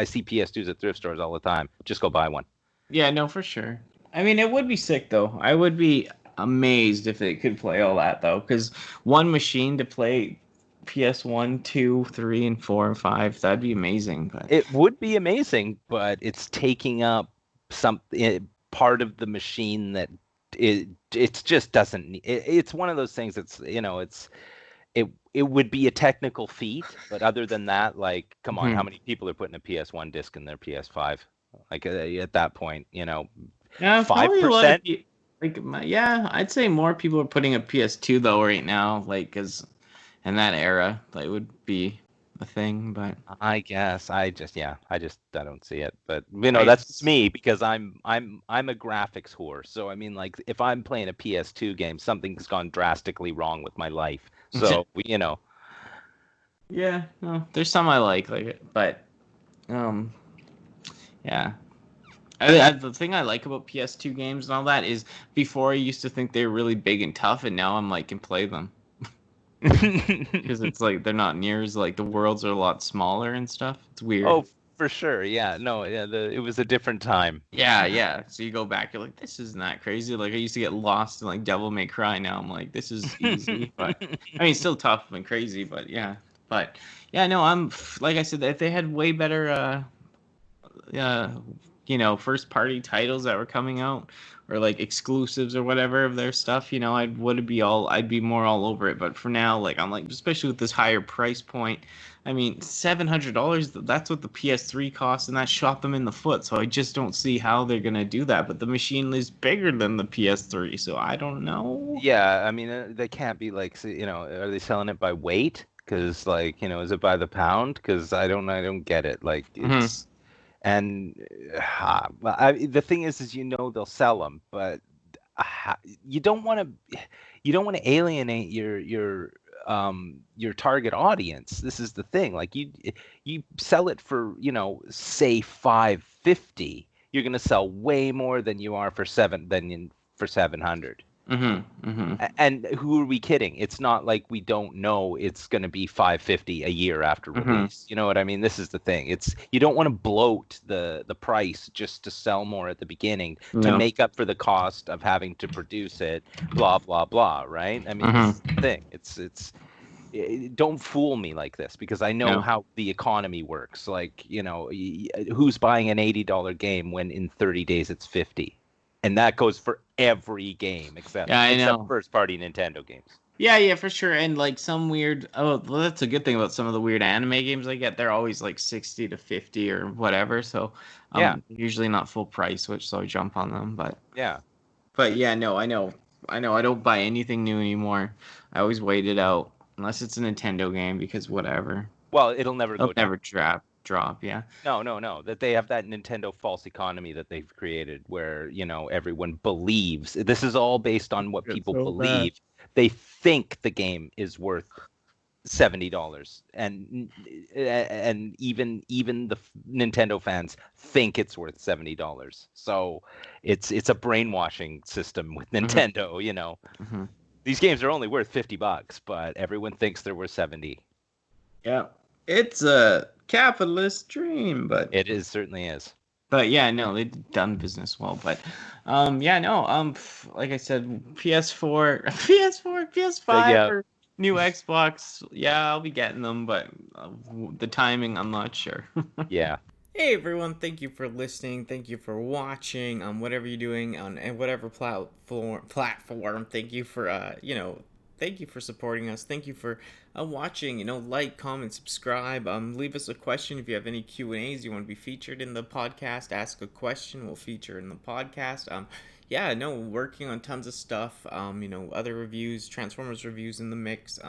see PS2s at thrift stores all the time. Just go buy one. Yeah, no, for sure. I mean, it would be sick though. I would be amazed if it could play all that though, because one machine to play PS1, 2, 3, and 4 and 5, that'd be amazing. But It would be amazing, but it's taking up some part of the machine that it just doesn't. It's one of those things that's it would be a technical feat, but other than that, like, come on, how many people are putting a PS1 disc in their PS5? Like at that point, yeah, 5%. Yeah, I'd say more people are putting a PS2 though right now, like, cause in that era, that would be a thing. But I guess I don't see it. But I, that's just me because I'm a graphics whore. So I mean, like if I'm playing a PS2 game, something's gone drastically wrong with my life. So yeah, no, there's some I like it, but yeah. The thing I like about PS2 games and all that is before I used to think they were really big and tough, and now I'm like can play them because it's like they're not near as like the worlds are a lot smaller and stuff. It's weird. Oh, for sure. Yeah. No. Yeah. It was a different time. Yeah. So you go back, you're like, this isn't that crazy. Like I used to get lost in like Devil May Cry. Now I'm like, this is easy, but I mean, still tough and crazy. But yeah. No, I'm like I said, if they had way better first party titles that were coming out or like exclusives or whatever of their stuff, I'd be more all over it. But for now, like I'm like, especially with this higher price point, I mean, $700, that's what the PS3 costs, and that shot them in the foot. So I just don't see how they're gonna do that. But the machine is bigger than the PS3, so I don't know. Yeah. I mean, they can't be like, are they selling it by weight? Because like, is it by the pound? Because I don't get it. Like it's. And the thing is they'll sell them, but you don't want to alienate your target audience. This is the thing. Like you sell it for say 550, you're gonna sell way more than you are for 700. And who are we kidding? It's not like we don't know it's going to be 550 a year after release. You know what I mean? This is the thing. You don't want to bloat the price just to sell more at the beginning to make up for the cost of having to produce it, blah blah blah, right? I mean, this is the thing. Don't fool me like this because I know how the economy works. Like, who's buying an $80 game when in 30 days it's 50? And that goes for every game except first party Nintendo games. Yeah, for sure. And like some weird that's a good thing about some of the weird anime games I get. They're always like 60 to 50 or whatever. So usually not full price, so I jump on them. But yeah, no, I know. I don't buy anything new anymore. I always wait it out unless it's a Nintendo game because whatever. Well, it'll never go down. Never drop, yeah. No. That they have that Nintendo false economy that they've created where, everyone believes. This is all based on what people believe. Bad. They think the game is worth $70 and even the Nintendo fans think it's worth $70. So it's a brainwashing system with Nintendo, These games are only worth $50, but everyone thinks they're worth 70. Yeah. It's a capitalist dream, but it certainly is. But yeah, no, they've done business well. But like I said, PS4, PS5, or new Xbox. Yeah, I'll be getting them, but the timing, I'm not sure. Yeah. Hey everyone, thank you for listening. Thank you for watching. Whatever you're doing on and whatever platform. Thank you for thank you for supporting us. Thank you for watching. Like, comment, subscribe. Leave us a question if you have any Q&As you want to be featured in the podcast. Ask a question, we'll feature in the podcast. Yeah, no, working on tons of stuff. Other reviews, Transformers reviews in the mix.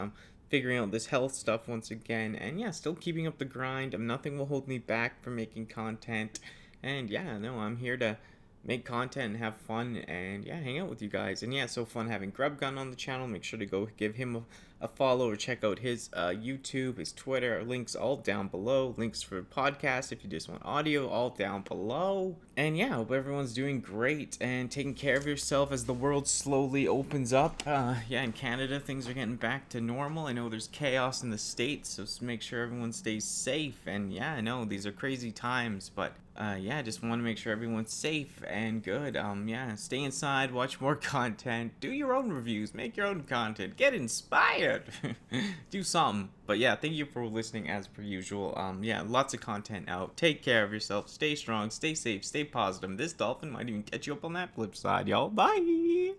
Figuring out this health stuff once again, and yeah, still keeping up the grind. Nothing will hold me back from making content, and yeah, no, I'm here to make content and have fun, and yeah, hang out with you guys. And yeah, so fun having Grubgun on the channel. Make sure to go give him a follow or check out his YouTube, his Twitter. Links all down below. Links for podcasts if you just want audio, all down below. And yeah, hope everyone's doing great and taking care of yourself as the world slowly opens up. Yeah, in Canada things are getting back to normal. I know there's chaos in the States, so make sure everyone stays safe. And yeah, I know these are crazy times, but yeah, just want to make sure everyone's safe and good. Yeah, stay inside, watch more content, do your own reviews, make your own content, get inspired, do something. But yeah, thank you for listening as per usual. Yeah, lots of content out. Take care of yourself, stay strong, stay safe, stay positive. This dolphin might even catch you up on that flip side, y'all. Bye.